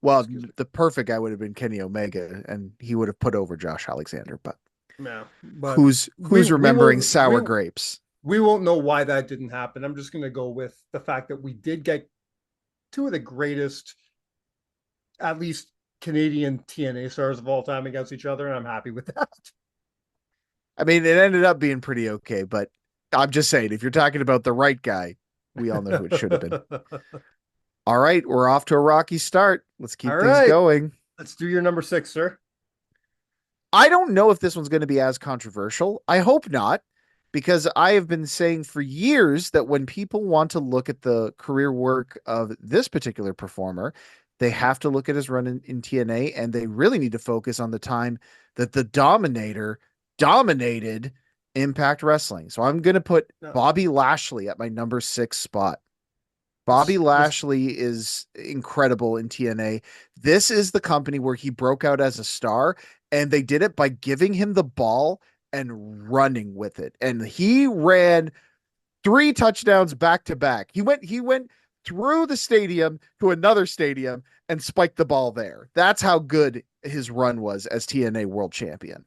Well, the perfect guy would have been Kenny Omega, and he would have put over Josh Alexander, but who's remembering sour grapes? We won't know why that didn't happen. I'm just going to go with the fact that we did get two of the greatest, at least Canadian TNA stars of all time against each other, and I'm happy with that. I mean, it ended up being pretty okay, but I'm just saying, if you're talking about the right guy, we all know who it should have been. All right, we're off to a rocky start. Let's keep things going. Let's do your number 6, sir. I don't know if this one's going to be as controversial. I hope not, because I have been saying for years that when people want to look at the career work of this particular performer, they have to look at his run in TNA, and they really need to focus on the time that the Dominator dominated Impact Wrestling. So I'm going to put Bobby Lashley at my number 6 spot. Bobby Lashley is incredible in TNA. This is the company where he broke out as a star, and they did it by giving him the ball and running with it. And he ran 3 touchdowns back to back. He went through the stadium to another stadium and spiked the ball there. That's how good his run was as TNA World Champion.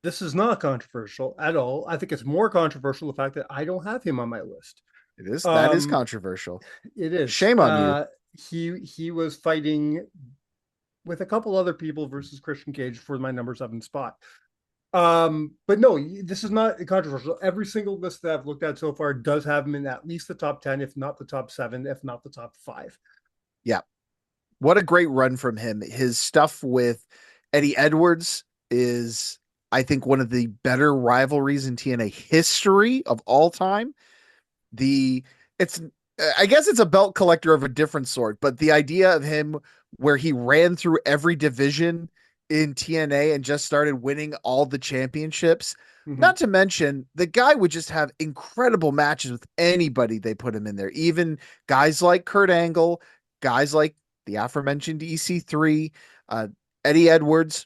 This is not controversial at all. I think it's more controversial the fact that I don't have him on my list. It is. That is controversial. It is. Shame on you. He was fighting with a couple other people versus Christian Cage for my number 7 spot. But no, this is not controversial. Every single list that I've looked at so far does have him in at least the top 10, if not the top 7, if not the top 5. Yeah. What a great run from him. His stuff with Eddie Edwards is, I think, one of the better rivalries in TNA history of all time. The it's I guess it's a belt collector of a different sort, but the idea of him where he ran through every division in TNA and just started winning all the championships. Mhm. Not to mention, the guy would just have incredible matches with anybody they put him in there. Even guys like Kurt Angle, guys like the aforementioned EC3, uh, Eddie Edwards.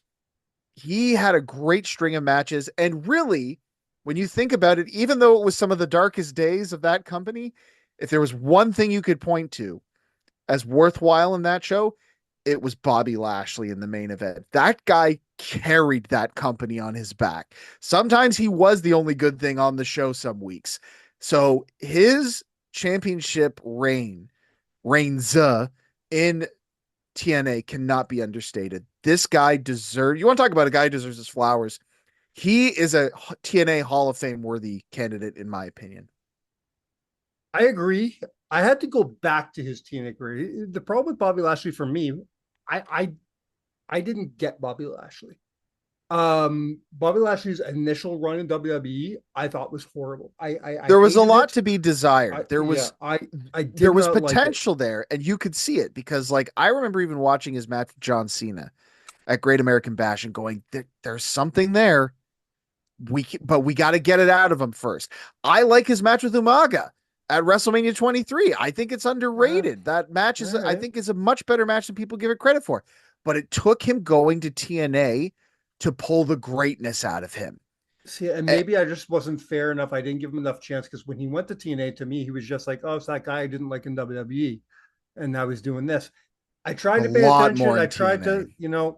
He had a great string of matches. And really, when you think about it, even though it was some of the darkest days of that company, if there was one thing you could point to as worthwhile in that show, it was Bobby Lashley in the main event. That guy carried that company on his back. Sometimes he was the only good thing on the show some weeks. So his championship reigns in TNA cannot be understated. This guy deserves, you want to talk about a guy who deserves his flowers. He is a TNA Hall of Fame worthy candidate, in my opinion. I agree. I had to go back to his TNA career. The problem with Bobby Lashley for me, I I, I didn't get Bobby Lashley. Bobby Lashley's initial run in WWE, I thought was horrible. I There was a hated lot it. to be desired. I yeah, I There did was not like it. potential there, and you could see it because, like, I remember even watching his match with John Cena at Great American Bash and going, "There's something there. But we got to get it out of him first." I like his match with Umaga at WrestleMania 23. I think it's Uh, underrated. That match all is, I right. think, is a much better match than people give it credit for. But it took him going to TNA to pull the greatness out of him. See, and Eh, maybe I just wasn't fair enough. I didn't give him enough chance because when he went to TNA, to me, he was just like, "Oh, it's that guy I didn't like in WWE," and now he's doing this. I tried a to pay lot attention. more I in tried TNA. to,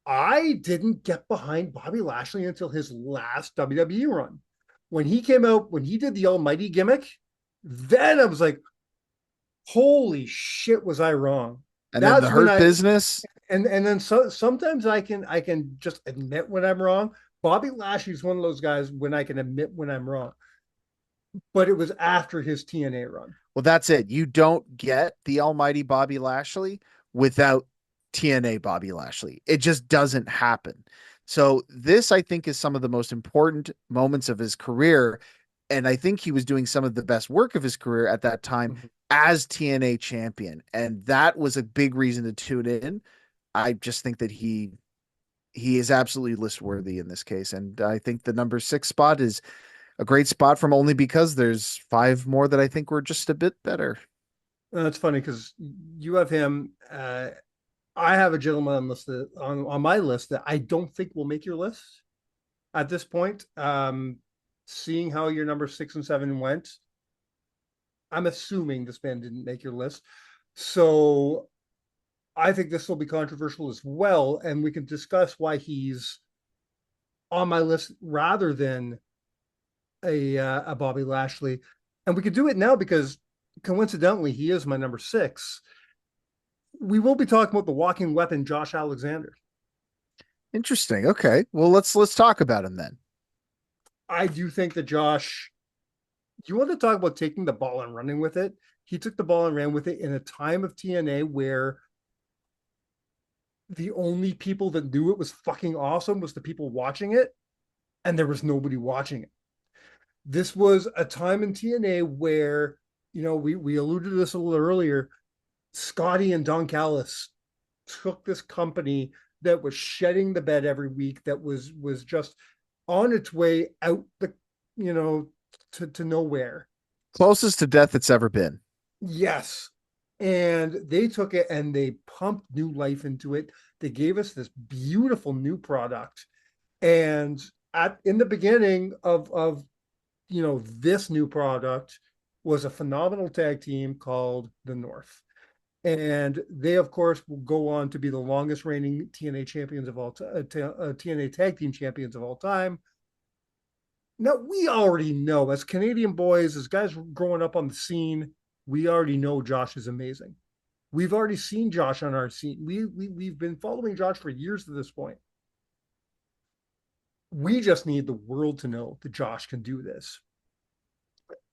I didn't get behind Bobby Lashley until his last WWE run. When he came out, when he did the Almighty gimmick, then I was like, "Holy shit, was I wrong?" And then the That's when Hurt I Business. and then sometimes I can just admit when I'm wrong. Bobby Lashley's one of those guys when I can admit when I'm wrong. But it was after his TNA run. Well, that's it. You don't get the almighty Bobby Lashley without TNA Bobby Lashley. It just doesn't happen. So this, I think, is some of the most important moments of his career. And I think he was doing some of the best work of his career at that time Mhm. as TNA champion. And that was a big reason to tune in. I just think that he is absolutely list worthy in this case. And I think the number 6 spot is a great spot from only because there's 5 more that I think were just a bit better. It's funny because you have him. I have a gentleman on my list that I don't think will make your list at this point. Seeing how your number 6 and 7 went, I'm assuming this man didn't make your list. So I think this will be controversial as well, and we can discuss why he's on my list rather than a Bobby Lashley. And we could do it now because coincidentally he is my number 6. We will be talking about the walking weapon, Josh Alexander. Interesting. Okay. Well, let's talk about him then. I do think that Josh, you want to talk about taking the ball and running with it? He took the ball and ran with it in a time of TNA where the only people that knew it was fucking awesome was the people watching it, and there was nobody watching it. This was a time in TNA where, we alluded to this a little earlier. Scotty and Don Callis took this company that was shedding the bed every week, that was just on its way out you know, to nowhere. Closest to death it's ever been. Yes. And they took it and they pumped new life into it. They gave us this beautiful new product. And at in the beginning of this new product was a phenomenal tag team called the North. And they, of course, will go on to be the longest reigning TNA champions of all time, TNA tag team champions of all time. Now, we already know as Canadian boys, as guys growing up on the scene, we already know Josh is amazing. We've already seen Josh on our scene. We've been following Josh for years at this point. We just need the world to know that Josh can do this.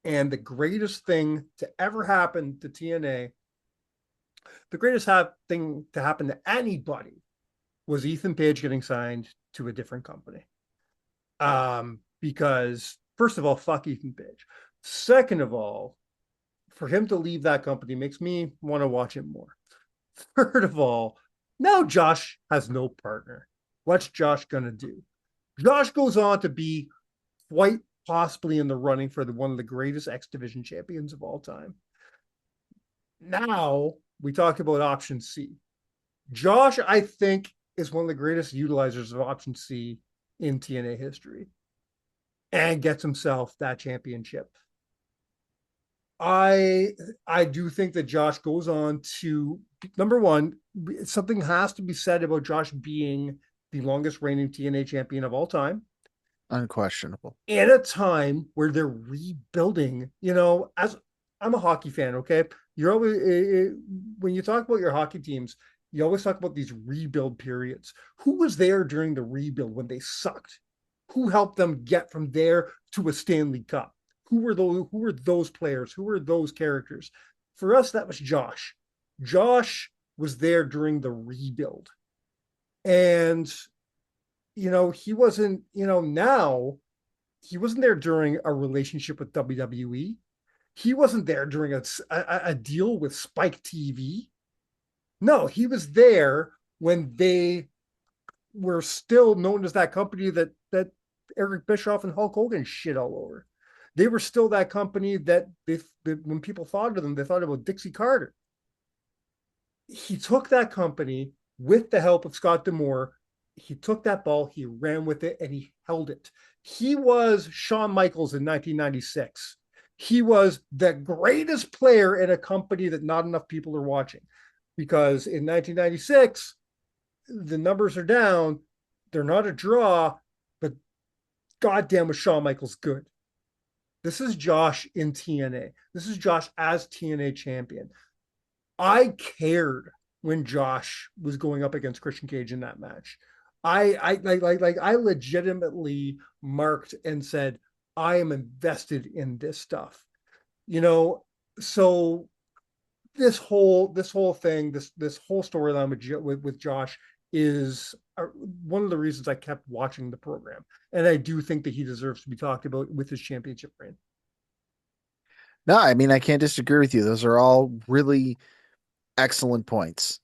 And the greatest thing to ever happen to TNA The greatest thing to happen to anybody was Ethan Page getting signed to a different company. Because first of all, fuck Ethan Page. Second of all, for him to leave that company makes me want to watch him more. Third of all, now Josh has no partner. What's Josh gonna do? Josh goes on to be quite possibly in the running for one of the greatest X Division champions of all time. Now we talk about option C. Josh, I think, is one of the greatest utilizers of option C in TNA history and gets himself that championship. I do think that Josh goes on to, number one, something has to be said about Josh being the longest reigning TNA champion of all time. Unquestionable. In a time where they're rebuilding, as I'm a hockey fan, okay? You're always, when you talk about your hockey teams, you always talk about these rebuild periods. Who was there during the rebuild when they sucked? Who helped them get from there to a Stanley Cup? Who were those players? Who were those characters? For us, that was Josh. Josh was there during the rebuild. And, he wasn't, now he wasn't there during a relationship with WWE. He wasn't there during a deal with Spike TV. No, he was there when they were still known as that company that Eric Bischoff and Hulk Hogan shit all over. They were still that company that when people thought of them, they thought about Dixie Carter. He took that company with the help of Scott D'Amore. He took that ball, he ran with it, and he held it. He was Shawn Michaels in 1996. He was the greatest player in a company that not enough people are watching. Because in 1996, the numbers are down. They're not a draw, but goddamn was Shawn Michaels good. This is Josh in TNA. This is Josh as TNA champion. I cared when Josh was going up against Christian Cage in that match. I legitimately marked and said, I am invested in this stuff. So this whole thing, this whole storyline with Josh is one of the reasons I kept watching the program, and I do think that he deserves to be talked about with his championship reign. No, I mean, I can't disagree with you. Those are all really excellent points.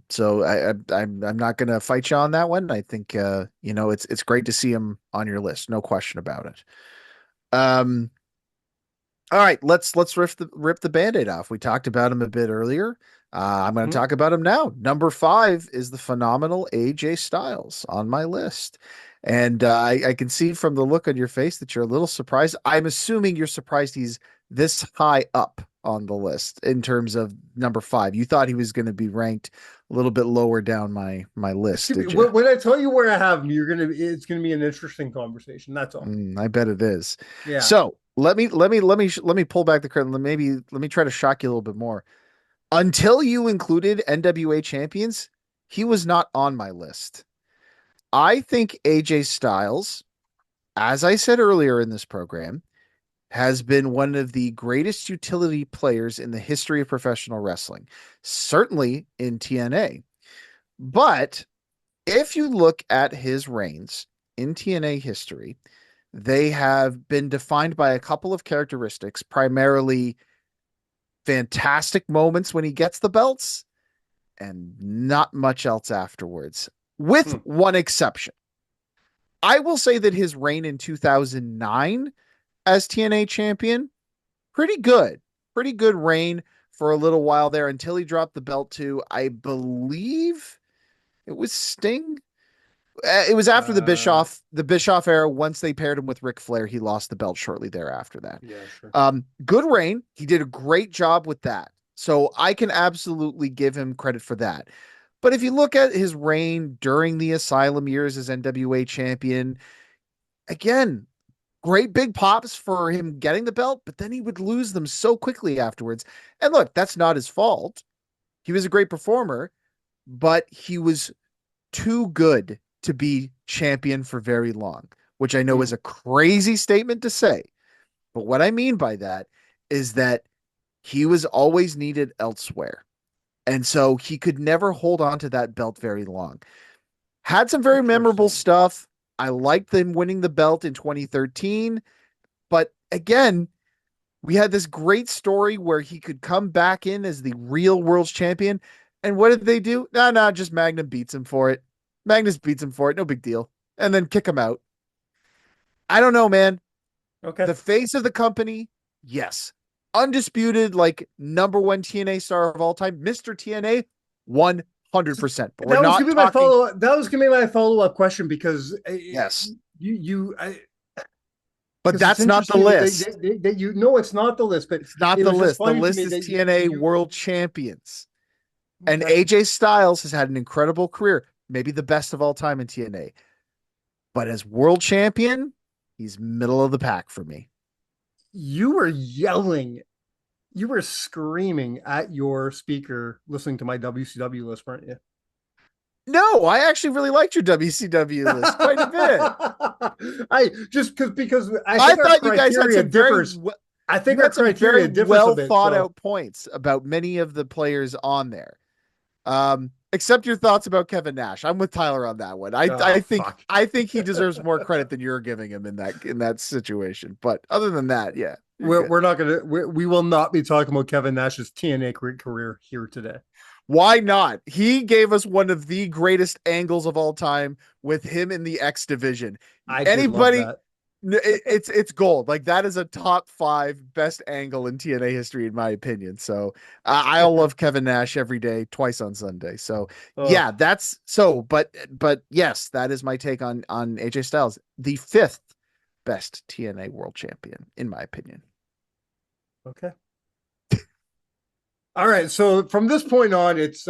So I'm not going to fight you on that one. I think it's great to see him on your list, no question about it. All right, let's rip the Band-Aid off. We talked about him a bit earlier. I'm going to talk about him now. Number 5 is the phenomenal AJ Styles on my list. And I can see from the look on your face that you're a little surprised. I'm assuming you're surprised he's this high up on the list in terms of number 5. You thought he was going to be ranked a little bit lower down my list. Did you? When I tell you where I have him, it's gonna be an interesting conversation. That's all. I bet it is. Yeah. So let me pull back the curtain. Let me try to shock you a little bit more. Until you included NWA champions, he was not on my list. I think AJ Styles, as I said earlier in this program, has been one of the greatest utility players in the history of professional wrestling, certainly in TNA. But if you look at his reigns in TNA history, they have been defined by a couple of characteristics, primarily fantastic moments when he gets the belts and not much else afterwards, with one exception. I will say that his reign in 2009 as TNA champion, pretty good reign for a little while there until he dropped the belt to, I believe it was Sting. It was after the Bischoff era. Once they paired him with Ric Flair, he lost the belt shortly thereafter that. Yeah, sure. Good reign. He did a great job with that. So I can absolutely give him credit for that. But if you look at his reign during the Asylum years as NWA champion, again, great big pops for him getting the belt, but then he would lose them so quickly afterwards. And look, that's not his fault. He was a great performer, but he was too good to be champion for very long, which I know is a crazy statement to say. But what I mean by that is that he was always needed elsewhere. And so he could never hold on to that belt very long. Had some very memorable Interesting. stuff. I liked them winning the belt in 2013. But again, we had this great story where he could come back in as the real world's champion. And what did they do? No, just Magnum beats him for it. Magnus beats him for it. No big deal. And then kick him out. I don't know, man. Okay. The face of the company, yes. Undisputed, like #1 TNA star of all time, Mr. TNA, 100%. But we're That was not gonna be my talking. follow-up. That was gonna be my follow-up question because Yes. But because it's that's not the interesting list. that you know it's not the list, but It's not it the was just list. The funny to list me is that TNA World Champions. And okay. AJ Styles has had an incredible career, maybe the best of all time in TNA. But as world champion, he's middle of the pack for me. You were yelling, you were screaming at your speaker listening to my WCW list, weren't you? No, I actually really liked your WCW list quite a bit. I just because I I think our thought you guys had criteria some very differs. I think you our had some very criteria differs a well bit. thought So out points about many of the players on there. Except your thoughts about Kevin Nash. I'm with Tyler on that one. I think fuck. I think he deserves more credit than you're giving him in that situation. But other than that, yeah, you're good. We're not gonna we will not be talking about Kevin Nash's TNA career here today. Why not? He gave us one of the greatest angles of all time with him in the X division. I did love Anybody, that. it's gold. Like that is a top 5 best angle in TNA history, in my opinion. So I'll love Kevin Nash every day, twice on Sunday. So yeah, that's so. But yes, that is my take on AJ Styles, the 5th best TNA World Champion, in my opinion. Okay. All right. So from this point on, it's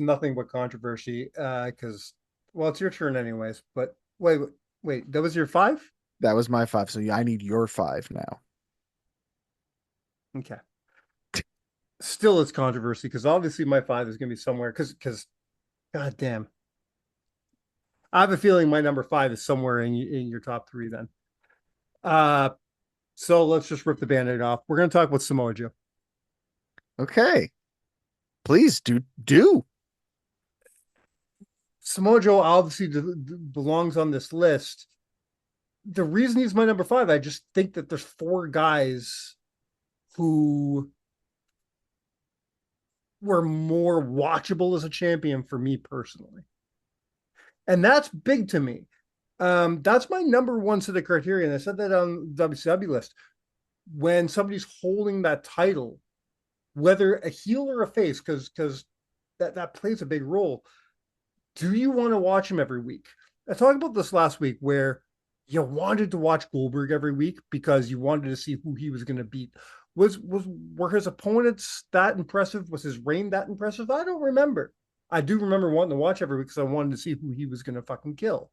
nothing but controversy. Because well, it's your turn anyways. But wait, that was your 5? That was my 5. So yeah, I need your 5 now. Okay. Still it's controversy because obviously my 5 is gonna be somewhere because god damn. I have a feeling my number 5 is somewhere in your top 3 then. So let's just rip the band-aid off. We're gonna talk about Samoa Joe. Okay. Please do. Samoa Joe obviously belongs on this list. The reason he's my number 5, I just think that there's 4 guys who were more watchable as a champion for me personally. And that's big to me. That's my number 1 set of criteria. And I said that on the WCW list. When somebody's holding that title, whether a heel or a face, because that plays a big role. Do you want to watch him every week? I talked about this last week where you wanted to watch Goldberg every week because you wanted to see who he was going to beat. Were his opponents that impressive? Was his reign that impressive? I don't remember. I do remember wanting to watch every week because I wanted to see who he was going to fucking kill.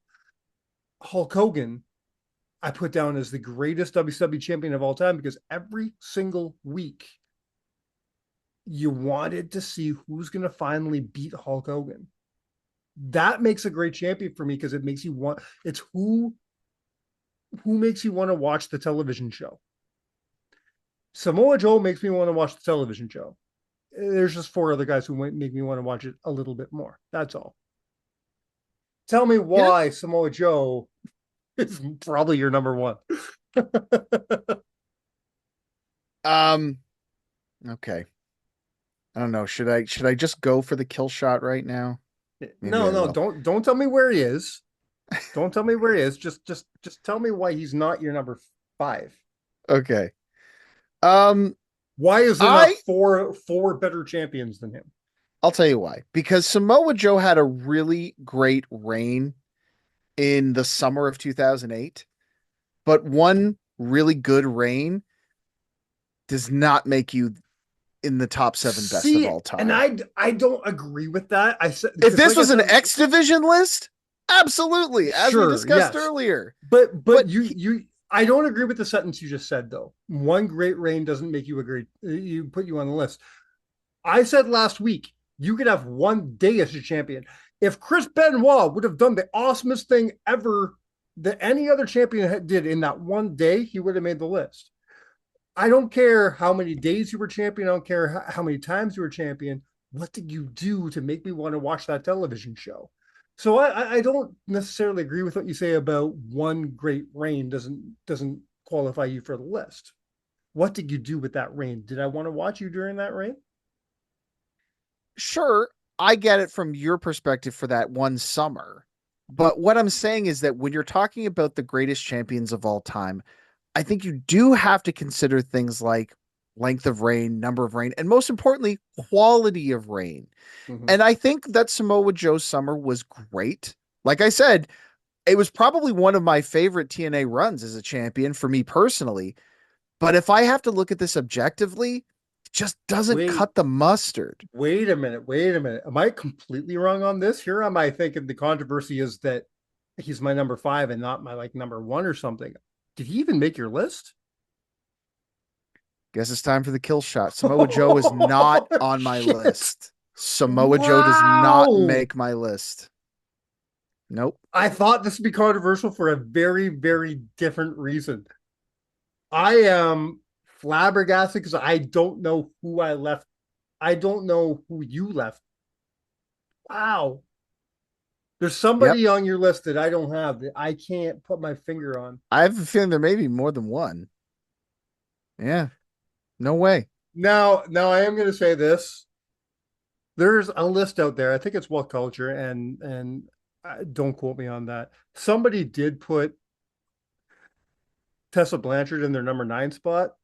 Hulk Hogan, I put down as the greatest WCW champion of all time because every single week you wanted to see who's going to finally beat Hulk Hogan. That makes a great champion for me because it makes you want, it's who makes you want to watch the television show. Samoa Joe makes me want to watch the television show. There's just 4 other guys who make me want to watch it a little bit more. That's all. Tell me why Samoa Joe is probably your number 1. Okay. I don't know. Should I just go for the kill shot right now? No, don't tell me where he is. Don't tell me where he is. Just tell me why he's not your number 5. Okay. Why is there not four better champions than him? I'll tell you why. Because Samoa Joe had a really great reign in the summer of 2008, but one really good reign does not make you in the top 7 best of all time. And I don't agree with that. I said if this was an X division list, absolutely, as we discussed earlier. But you I don't agree with the sentence you just said though. One great reign doesn't make you put you on the list. I said last week you could have one day as a champion. If Chris Benoit would have done the awesomest thing ever that any other champion did in that one day, he would have made the list. I don't care how many days you were champion. I don't care how many times you were champion. what did you do to make me want to watch that television show? So I don't necessarily agree with what you say about one great reign doesn't qualify you for the list. What did you do with that reign? Did I want to watch you during that reign? Sure, I get it from your perspective for that one summer. But what I'm saying is that when you're talking about the greatest champions of all time, I think you do have to consider things like length of reign, number of reign, and most importantly, quality of reign. Mm-hmm. And I think that Samoa Joe's summer was great. Like I said, it was probably one of my favorite TNA runs as a champion for me personally. But if I have to look at this objectively, it just doesn't Wait, cut the mustard. wait a minute. Wait a minute. Am I completely wrong on this? Here am I thinking the controversy is that he's my number 5 and not my like number 1 or something. Did he even make your list? Guess it's time for the kill shot. Samoa Joe is not on my Shit. list. Samoa Joe does not make my list. Nope. I thought this would be controversial for a very, very different reason. I am flabbergasted because I don't know who I left. I don't know who you left. Wow. There's somebody on your list that I don't have that I can't put my finger on. I have a feeling there may be more than one. Yeah. No way. Now I am going to say this. There's a list out there. I think it's What Culture, and don't quote me on that. Somebody did put Tessa Blanchard in their number 9 spot.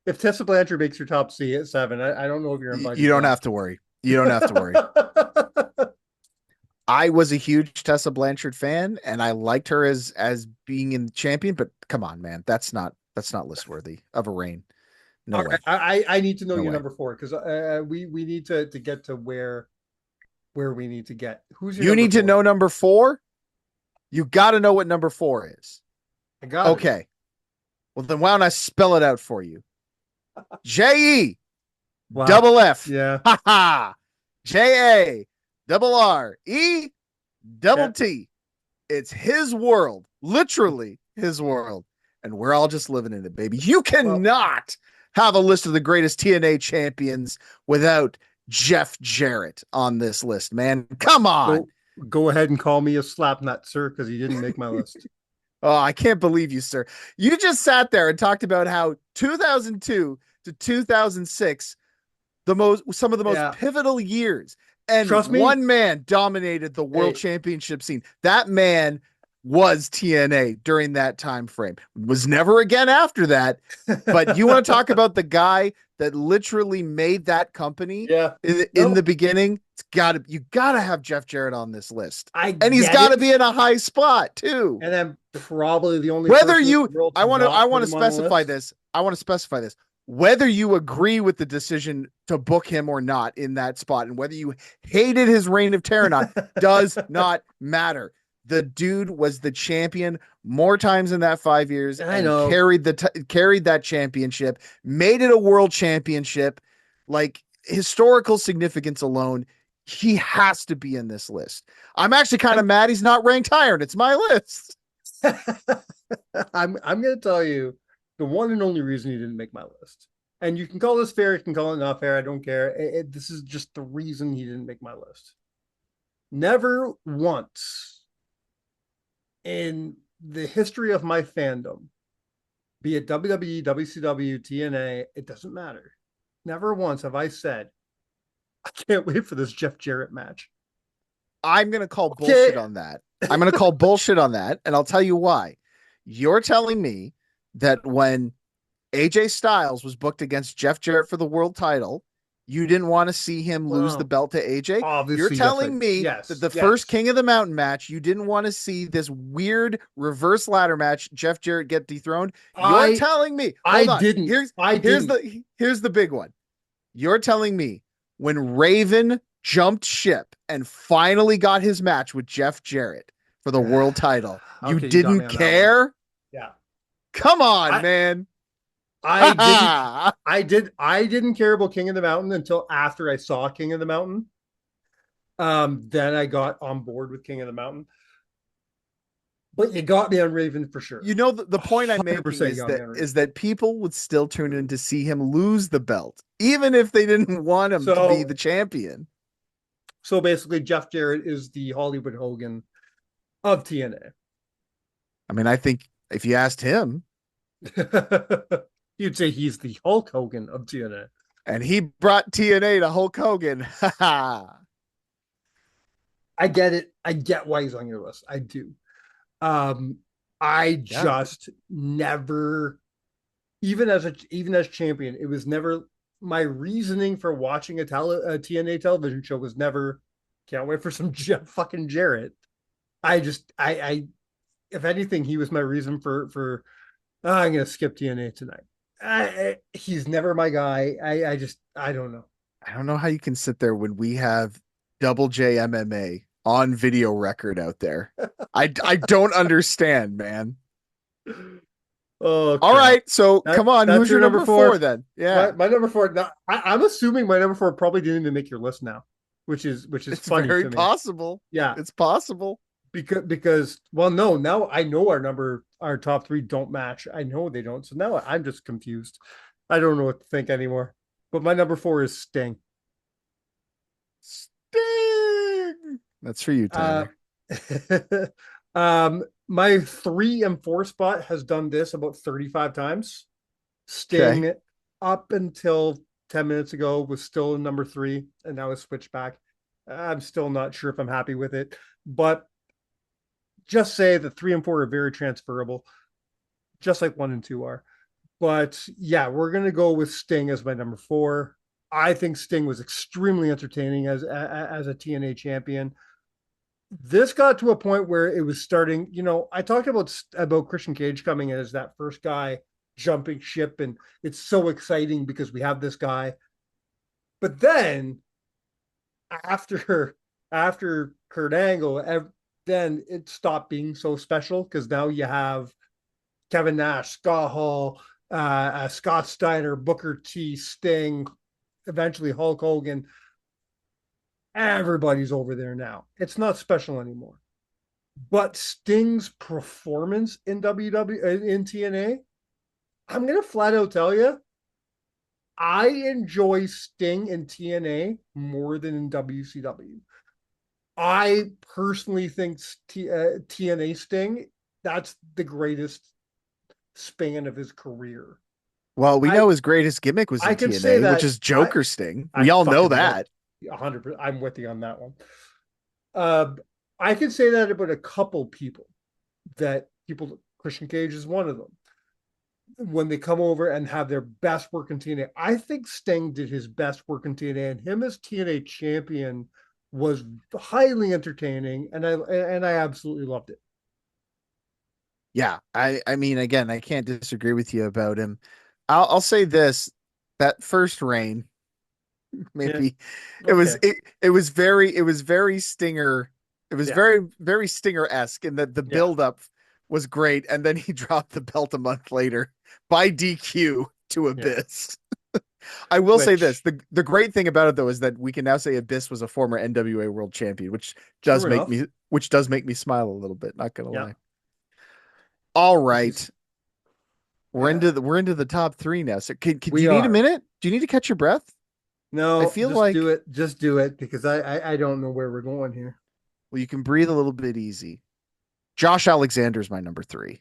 If Tessa Blanchard makes your top 7, I don't know if you're in budget. You don't have to worry. You don't have to worry. I was a huge Tessa Blanchard fan, and I liked her as being in the champion. But come on, man, that's not list worthy of a reign. No way. I need to know No your way. number 4 because we need to get to where we need to get. Who's your You number need to 4? know number 4. You got to know what number 4 is. I got Okay. Well, then why don't I spell it out for you? J-E Wow. double F. Yeah. Ha ha. J-A double R-E double T. It's his world. Literally his world. And we're all just living in it, baby. You cannot have a list of the greatest TNA champions without Jeff Jarrett on this list, man. Come on. Go ahead and call me a slapnut, sir, because he didn't make my list. Oh, I can't believe you, sir. You just sat there and talked about how 2002 to 2006, some of the most pivotal years, and Trust me, one man dominated the world championship scene. That man was TNA during that time frame. Was never again after that. But you want to talk about the guy that literally made that company in the beginning? You gotta have Jeff Jarrett on this list. And he's got to be in a high spot too. And I'm probably the only I want to specify this. I want to specify this. Whether you agree with the decision to book him or not in that spot, and whether you hated his reign of terror or not, does not matter. The dude was the champion more times in that 5 years. I know. Carried that championship, made it a world championship. Like, historical significance alone, he has to be in this list. I'm actually kind of mad he's not ranked higher, and it's my list. I'm going to tell you the one and only reason he didn't make my list. And you can call this fair, you can call it not fair. I don't care. This is just the reason he didn't make my list. Never once in the history of my fandom, be it WWE, WCW, TNA, it doesn't matter. Never once have I said, I can't wait for this Jeff Jarrett match. I'm going to call bullshit on that. I'm going to call bullshit on that. And I'll tell you why. You're telling me that when AJ Styles was booked against Jeff Jarrett for the world title, you didn't want to see him lose the belt to AJ. Obviously, you're telling me that the first King of the Mountain match, you didn't want to see this weird reverse ladder match, Jeff Jarrett get dethroned. You're telling me I didn't. Here's the big one. You're telling me when Raven jumped ship and finally got his match with Jeff Jarrett for the world title, you didn't care? Yeah. Come on, man. I didn't care about King of the Mountain until after I saw King of the Mountain. Then I got on board with King of the Mountain. But you got me on Raven for sure. You know, the point I'm making 100% got me on is Raven. that people would still tune in to see him lose the belt, even if they didn't want him to be So the champion. so basically, Jeff Jarrett is the Hollywood Hogan of TNA. I mean, I think if you asked him, You'd say he's the Hulk Hogan of TNA. and he brought TNA to Hulk Hogan. I get it. I get why he's on your list. I do. Um, I Yeah. just never, even as champion, it was never my reasoning for watching a TNA television show was never can't wait for some fucking Jarrett. I if anything, he was my reason for I'm gonna skip TNA tonight. He's never my guy. I don't know. I don't know how you can sit there when we have Double J MMA on video record out there. I don't understand, man. Oh, All right, so come on, that's who's your number four then? Yeah, my number four. Now, I'm assuming my number four probably didn't even make your list now, which is it's funny very to me. possible. Yeah, It's possible. because well, no, now I know our top three don't match. I know they don't. So now I'm just confused. I don't know what to think anymore. But my number four is Sting. Sting. That's for you, Tyler. My 3 and 4 spot has done this about 35 times. Sting, Okay. up until 10 minutes ago, was still in number 3, and now it's switched back. I'm still not sure if I'm happy with it, but just say that 3 and 4 are very transferable, just like 1 and 2 are. But yeah, we're going to go with Sting as my number 4. I think Sting was extremely entertaining as a TNA champion. This got to a point where it was starting, I talked about Christian Cage coming in as that first guy jumping ship, and it's so exciting because we have this guy. But then after Kurt Angle, then it stopped being so special because now you have Kevin Nash, Scott Hall, Scott Steiner, Booker T, Sting, eventually Hulk Hogan. Everybody's over there now. It's not special anymore. But Sting's performance in TNA, I'm gonna flat out tell you, I enjoy Sting in TNA more than in WCW. I personally think TNA Sting, that's the greatest span of his career. Well, we know his greatest gimmick was in I could say TNA, that which is Joker Sting. I We all know fucking love that. 100%. I'm with you on that one. I could say that about a couple people. Christian Cage is one of them. When they come over and have their best work in TNA, I think Sting did his best work in TNA, and him as TNA champion was highly entertaining, and I absolutely loved it. Yeah, I mean, again, I can't disagree with you about him. I'll say this: that first reign, maybe Yeah. Okay. it was very Stinger. It was very Stinger-esque in that the build-up was great, and then he dropped the belt a month later by DQ to Abyss. I will say this: the great thing about it though is that we can now say Abyss was a former NWA World Champion, which does make me smile a little bit. Not gonna lie. All right, we're into the top 3 now. So, do you need a minute? Do you need to catch your breath? No, I feel just like do it. Just do it because I don't know where we're going here. Well, you can breathe a little bit easy. Josh Alexander's my number 3.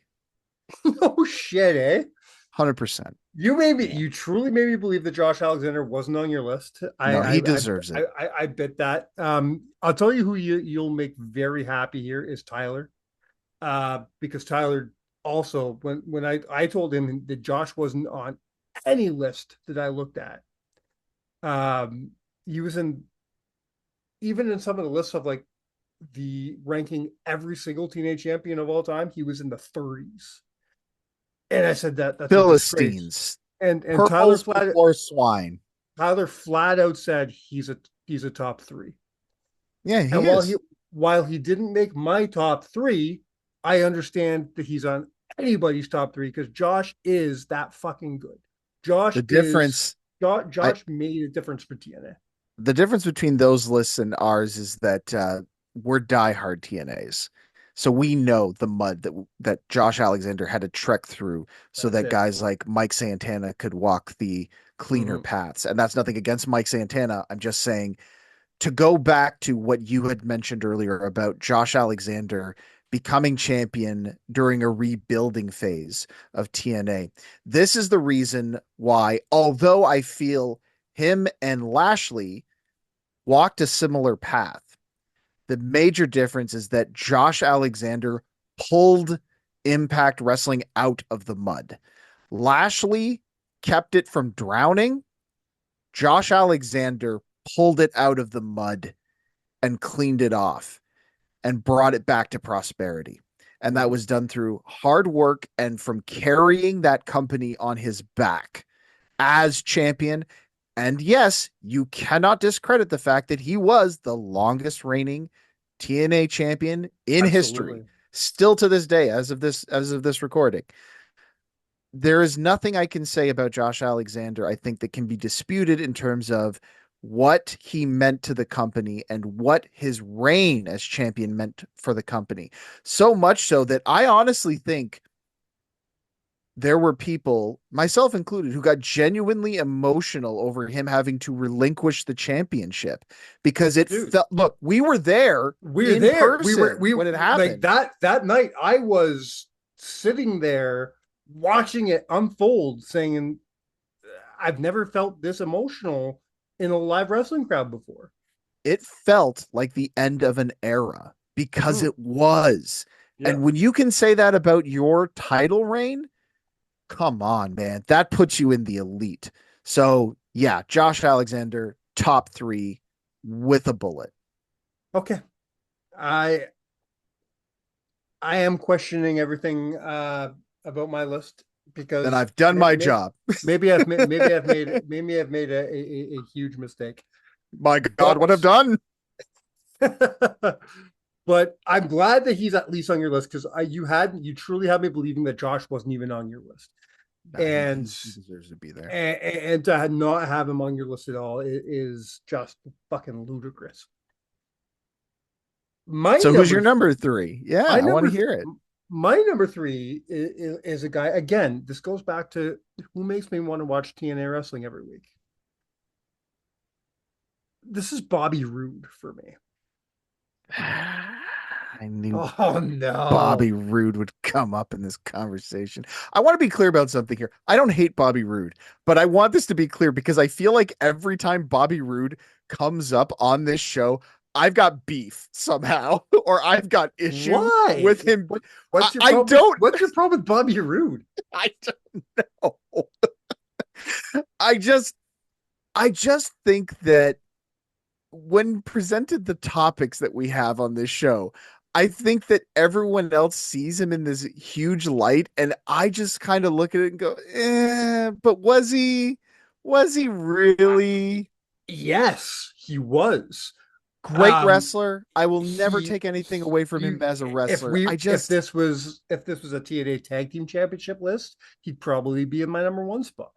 No shit, eh? 100%. You truly made me believe that Josh Alexander wasn't on your list. No, he deserves it. I bet that. I'll tell you who you'll make very happy here is Tyler, because Tyler also when I told him that Josh wasn't on any list that I looked at, he was even in some of the lists of like the ranking every single teenage champion of all time, he was in the 30s. And I said that's Philistines. And Tyler swine. Tyler flat out said he's a top 3. Yeah, he is. While he didn't make my top 3, I understand that he's on anybody's top 3 because Josh is that fucking good. Josh made a difference for TNA. The difference between those lists and ours is that we're diehard TNAs. So we know the mud that Josh Alexander had to trek through so That's that it. guys like Mike Santana could walk the cleaner Mhm. paths. And that's nothing against Mike Santana. I'm just saying, to go back to what you had mentioned earlier about Josh Alexander becoming champion during a rebuilding phase of TNA. This is the reason why, although I feel him and Lashley walked a similar path, the major difference is that Josh Alexander pulled Impact Wrestling out of the mud. Lashley kept it from drowning. Josh Alexander pulled it out of the mud and cleaned it off and brought it back to prosperity. And that Mhm. was done through hard work and from carrying that company on his back as champion. And yes, you cannot discredit the fact that he was the longest reigning TNA champion in history, Absolutely. still to this day, as of this recording. There is nothing I can say about Josh Alexander, I think, that can be disputed in terms of what he meant to the company and what his reign as champion meant for the company. So much so that I honestly think there were people, myself included, who got genuinely emotional over him having to relinquish the championship because it Dude, felt, look, we were there we're in there. person We when it like happened. that night I was sitting there watching it unfold saying I've never felt this emotional in a live wrestling crowd before. It felt like the end of an era because Mhm. it was. Yeah. And when you can say that about your title reign, come on, man. That puts you in the elite. So, yeah, Josh Alexander, top 3 with a bullet. Okay. I I am questioning everything about my list Then because I've done my job. maybe I've made a huge mistake. My God, what But I've done. but I'm glad that he's at least on your list because you truly had me believing that Josh wasn't even on your list. Nah, And he deserves to be there. and to not have him on your list at all is just fucking ludicrous. My So who's your number number 3? Yeah, my I want number to hear it. my number three is a guy. Again, this goes back to who makes me want to watch TNA wrestling every week. This is Bobby Roode for me. I knew Oh no. Bobby Roode would come up in this conversation. I want to be clear about something here. I don't hate Bobby Roode, but I want this to be clear because I feel like every time Bobby Roode comes up on this show, I've got beef somehow, or I've got issue Why? with him. What's your I problem? don't, What's your problem with Bobby Roode? I don't know. I just, I just think that when presented the topics that we have on this show, I think that everyone else sees him in this huge light, and I just kind of look at it and go, but was he? Was he really? Yes, he was. Great Um, wrestler. I will never he take anything away from him as a wrestler. if this was a TNA Tag Team Championship list, he'd probably be in my number one spot.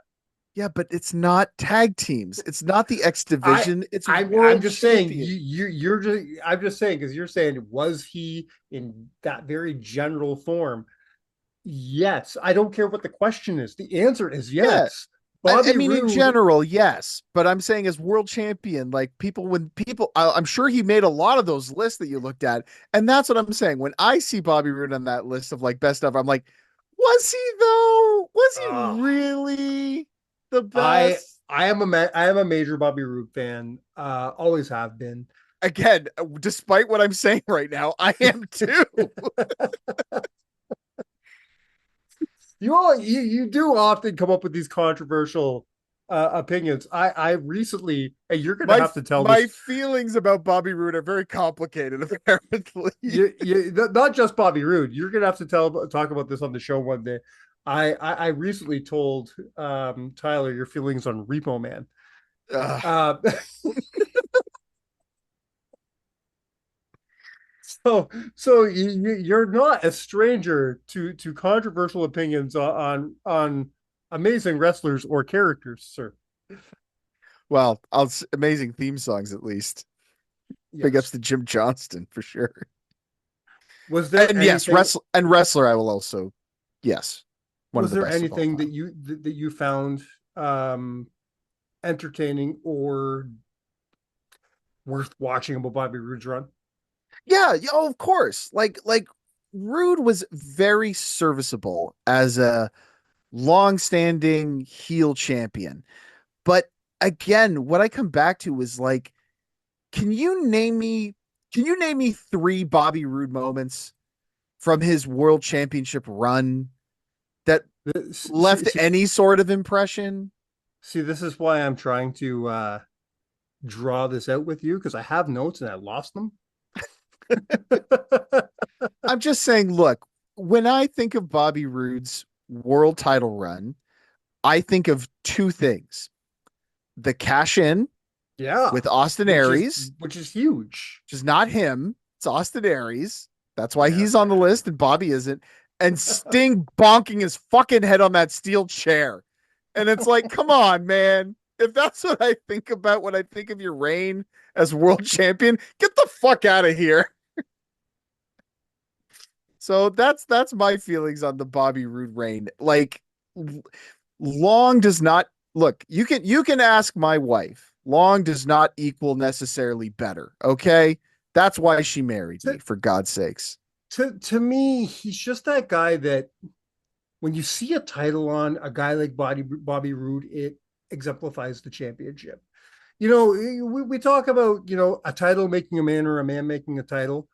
Yeah, but it's not tag teams. It's not the X I division. It's I'm world just saying champion. you're just I'm just saying because you're saying was he in that very general form? Yes. I don't care what the question is. The answer is Yeah, yes. I Bobby mean, in Roode. general, yes, but I'm saying as world champion, like I'm sure he made a lot of those lists that you looked at, and that's what I'm saying. When I see Bobby Roode on that list of like best of, I'm like, was he though? Was he Uh, really the I best? I am a major Bobby Roode fan. Always have been. Again, despite what I'm saying right now, I am too. You do often come up with these controversial opinions. I recently, and you're going to My have to tell my this. feelings about Bobby Roode are very complicated, apparently. You not just Bobby Roode. You're going to have to talk about this on the show one day. I recently told Tyler your feelings on Repo Man. Ugh. Uh, so you're not a stranger to controversial opinions on amazing wrestlers or characters, sir. Well, amazing theme songs at least. Big ups Yes. to Jim Johnston for sure. Was there yes, anything? wrestler. I will also, yes, one of Was the there best of all anything time. that you found entertaining or worth watching about Bobby Roode's run? Yeah, oh, of course. Like Rude was very serviceable as a long-standing heel champion. But again, what I come back to is like, can you name me three Bobby Roode moments from his world championship run that See, left any sort of impression? this is why I'm trying to draw this out with you because I have notes and I lost them. I'm just saying, look, when I think of Bobby Roode's world title run, I think of two things: the cash in Yeah, with Austin Aries, which is huge. which is not him, it's Austin Aries. That's why Yeah, he's on the list and Bobby isn't. And Sting bonking his fucking head on that steel chair. And it's like, come on, man. If that's what I think about when I think of your reign as world champion, get the fuck out of here. So that's my feelings on the Bobby Roode reign. Like, long does not look. You can ask my wife. Long does not equal necessarily better. Okay, that's why she married me. to, For God's sakes. to me, he's just that guy that when you see a title on a guy like Bobby Roode, it exemplifies the championship. You know, we talk about, you know, a title making a man or a man making a title.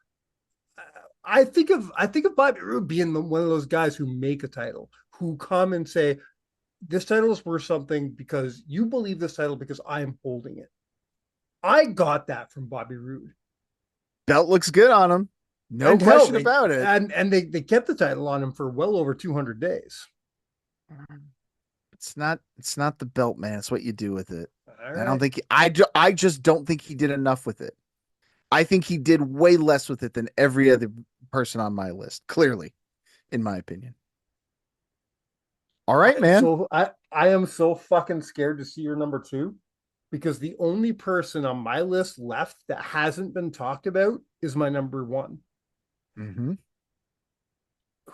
I think of Bobby Roode being one of those guys who make a title, who come and say, this title is worth something because you believe this title because I'm holding it. I got that from Bobby Roode. Belt looks good on him. No And hell, question about it. they kept the title on him for well over 200 days. It's not the belt, man. It's what you do with it. All I don't right. think I just don't think he did enough with it. I think he did way less with it than every other person on my list. Clearly, in my opinion. All right, man. I am so fucking scared to see your number two because the only person on my list left that hasn't been talked about is my number one. Mm-hmm.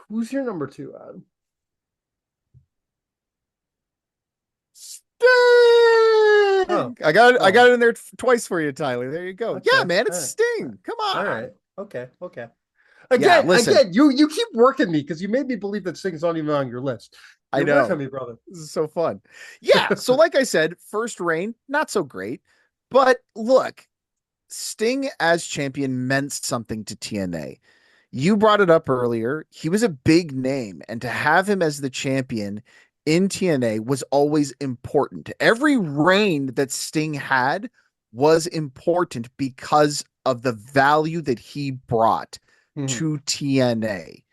Who's your number two, Adam? Oh, I got it in there twice for you, Tyler. There you go. Yeah, okay. man, All it's right. Sting. Come All on. right. Okay. Yeah, Again, listen, you keep working me because you made me believe that Sting's not even on your list. I You're working know. me, brother. This is so fun. Yeah, so like I said, first reign, not so great. But look, Sting as champion meant something to TNA. You brought it up earlier. He was a big name, and to have him as the champion in TNA was always important. Every reign that Sting had was important because of the value that he brought Mhm. to TNA.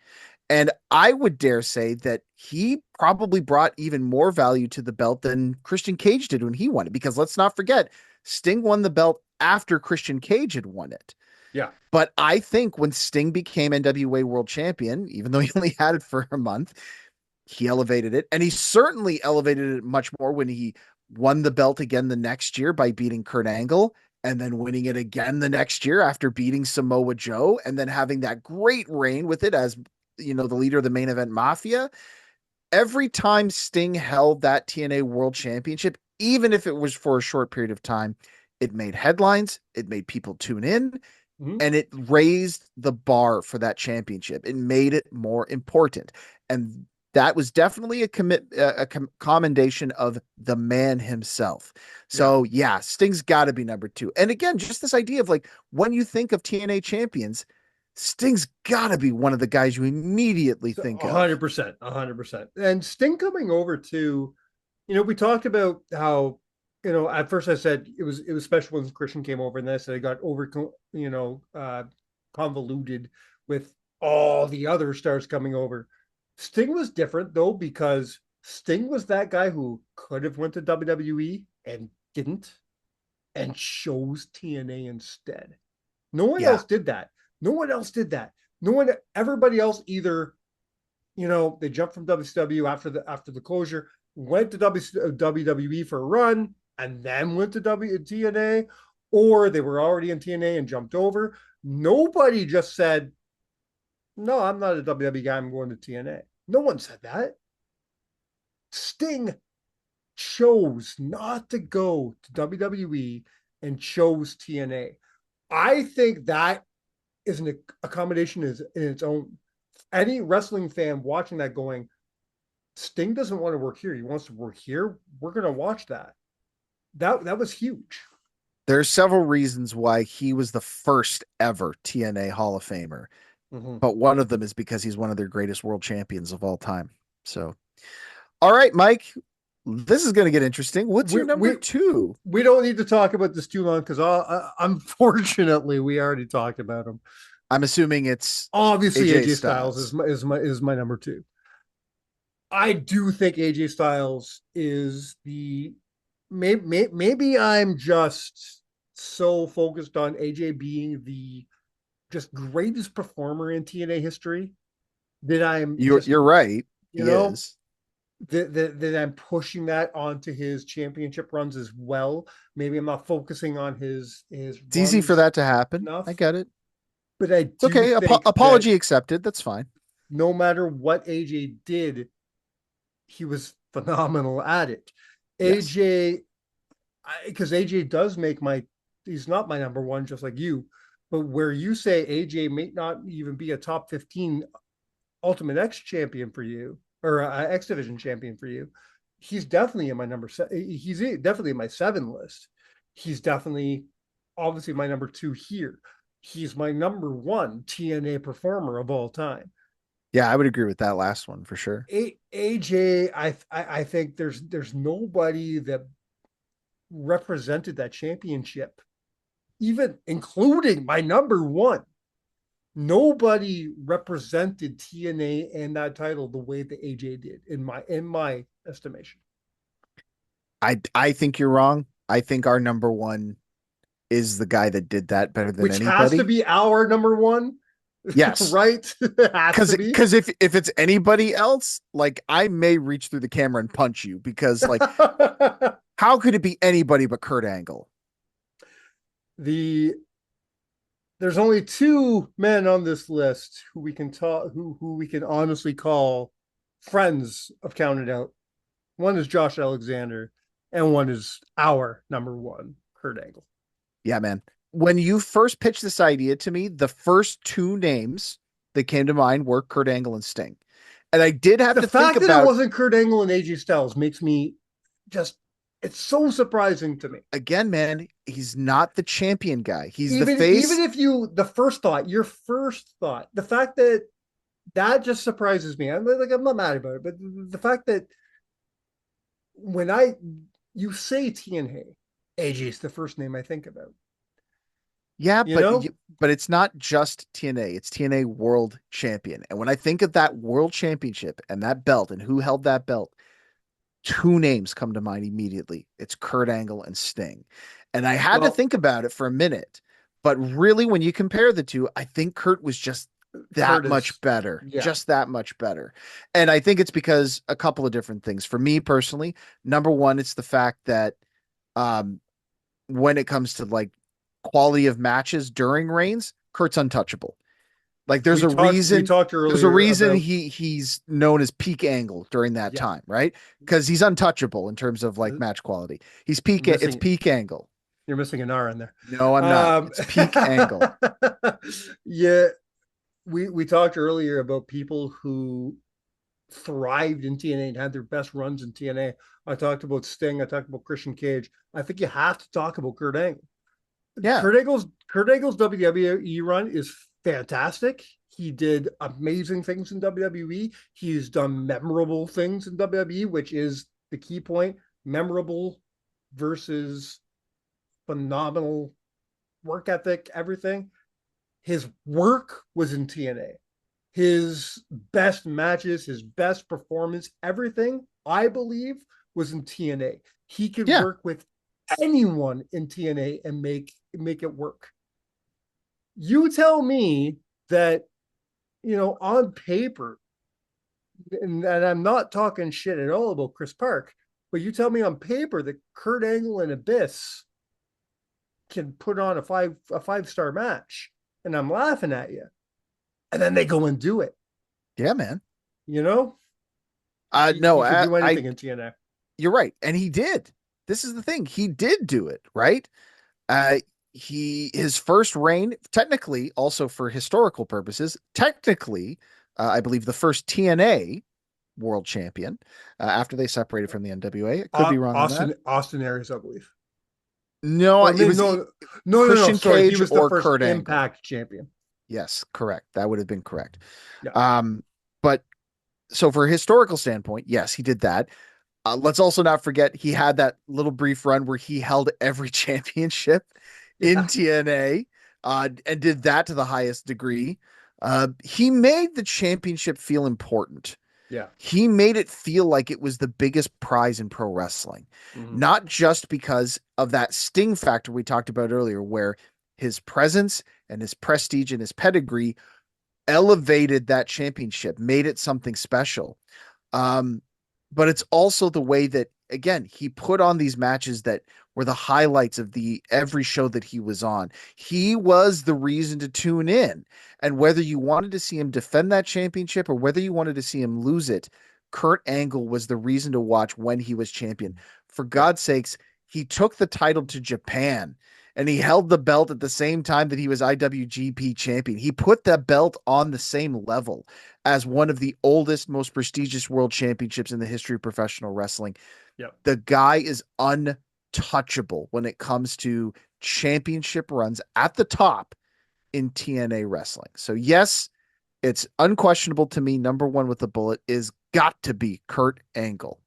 And I would dare say that he probably brought even more value to the belt than Christian Cage did when he won it. Because let's not forget, Sting won the belt after Christian Cage had won it. Yeah. But I think when Sting became NWA World Champion, even though he only had it for a month, he elevated it. And he certainly elevated it much more when he won the belt again the next year by beating Kurt Angle and then winning it again the next year after beating Samoa Joe and then having that great reign with it as, you know, the leader of the Main Event Mafia. Every time Sting held that TNA World Championship, even if it was for a short period of time, it made headlines, it made people tune in, Mhm. and it raised the bar for that championship. It made it more important. And that was definitely a commendation of the man himself. Yeah. So yeah, Sting's got to be number two. And again, just this idea of like when you think of TNA champions, Sting's got to be one of the guys you immediately So think of. 100%, 100%. And Sting coming over to, you know, we talked about how, you know, at first I said it was special when Christian came over, and then I said it got over, you know, convoluted with all the other stars coming over. Sting was different though because Sting was that guy who could have went to WWE and didn't, and chose TNA instead. No one Yeah. else did that. No one else did that. No one. Everybody else either, you know, they jumped from WCW after the closure, went to WWE for a run, and then went to TNA, or they were already in TNA and jumped over. Nobody just said, No, I'm not a WWE guy. I'm going to TNA. No one said that. Sting chose not to go to WWE and chose TNA. I think that is an accommodation in its own. Any wrestling fan watching that going, Sting doesn't want to work here. He wants to work here. We're going to watch that. That was huge. There's several reasons why he was the first ever TNA Hall of Famer, but one of them is because he's one of their greatest world champions of all time. So, all right, Mike, this is going to get interesting. What's your number two? We don't need to talk about this too long because unfortunately we already talked about him. I'm assuming it's obviously AJ Styles is my number two. I do think AJ Styles is the maybe I'm just so focused on AJ being the just greatest performer in TNA history that you're right. You know, that I'm pushing that onto his championship runs as well. Maybe I'm not focusing on his. It's easy for that to happen. Enough. I get it. But I do okay. Apology accepted. That's fine. No matter what AJ did, he was phenomenal at it. Yes. AJ, because AJ does make he's not my number one, just like you. But where you say AJ may not even be a top 15 Ultimate X champion for you, or X Division champion for you, he's definitely in my number. He's definitely in my 7 list. He's definitely, obviously, my number 2 here. He's my number 1 TNA performer of all time. Yeah, I would agree with that last one for sure. AJ, I think there's nobody that represented that championship, even including my number 1. Nobody represented TNA and that title the way that AJ did in my estimation. I think you're wrong. I think our number 1 is the guy that did that better than anybody. Which has to be our number 1. Yes. Right? Because if it's anybody else, like I may reach through the camera and punch you because like how could it be anybody but Kurt Angle? There's only 2 men on this list who we can who we can honestly call friends of Counted Out. One is Josh Alexander, and one is our number 1, Kurt Angle. Yeah, man. When you first pitched this idea to me, the first 2 names that came to mind were Kurt Angle and Sting. And I did have to think about... The fact that it wasn't Kurt Angle and AJ Styles makes me just... It's so surprising to me. Again, man, he's not the champion guy. He's the face. Even if your first thought, the fact that just surprises me. I'm not mad about it, but the fact that when you say TNA, AJ is the first name I think about. Yeah, but it's not just TNA. It's TNA World Champion. And when I think of that World Championship and that belt and who held that belt, 2 names come to mind immediately. It's Kurt Angle and Sting. And I had to think about it for a minute. But really, when you compare the 2, I think Kurt was just that much better. Yeah. Just that much better. And I think it's because a couple of different things. For me personally, number 1, it's the fact that when it comes to like quality of matches during reigns, Kurt's untouchable. Like there's a reason he's known as peak Angle during that time, right? Because he's untouchable in terms of like match quality. It's peak Angle. You're missing an R in there. No, I'm not. It's peak Angle. Yeah. We talked earlier about people who thrived in TNA and had their best runs in TNA. I talked about Sting. I talked about Christian Cage. I think you have to talk about Kurt Angle. Yeah. Kurt Angle's WWE run is fantastic. He did amazing things in WWE. He's done memorable things in WWE, which is the key point. Memorable versus phenomenal work ethic, everything. His work was in TNA. His best matches, his best performance, everything, I believe, was in TNA. He could work with anyone in TNA and make it work. You tell me that, on paper, and I'm not talking shit at all about Chris Park, but you tell me on paper that Kurt Angle and Abyss can put on a 5-star match, and I'm laughing at you. and then they go and do it. Yeah, man. You know, No, you can do anything in TNA. You're right. And he did. This is the thing. He did do it, right? His first reign, technically, also for historical purposes, technically, I believe the first TNA World Champion after they separated from the NWA. I could be wrong on that. Austin Aries, I believe. No, Or it was no. Sorry, he Cage was the or first Kurt Impact Angle. champion. Yes, correct. That would have been correct. Yeah. But so for a historical standpoint, yes, he did that. Let's also not forget he had that little brief run where he held every championship in TNA and did that to the highest degree. He made the championship feel important. Yeah. He made it feel like it was the biggest prize in pro wrestling, not just because of that sting factor we talked about earlier, where his presence and his prestige and his pedigree elevated that championship, made it something special. But it's also the way that, again, he put on these matches that were the highlights of every show that he was on. He was the reason to tune in. And whether you wanted to see him defend that championship or whether you wanted to see him lose it, Kurt Angle was the reason to watch when he was champion. For God's sakes, he took the title to Japan and he held the belt at the same time that he was IWGP champion. He put that belt on the same level as one of the oldest, most prestigious world championships in the history of professional wrestling. Yep. The guy is untouchable when it comes to championship runs at the top in TNA wrestling. So yes, it's unquestionable to me. Number one with the bullet is got to be Kurt Angle.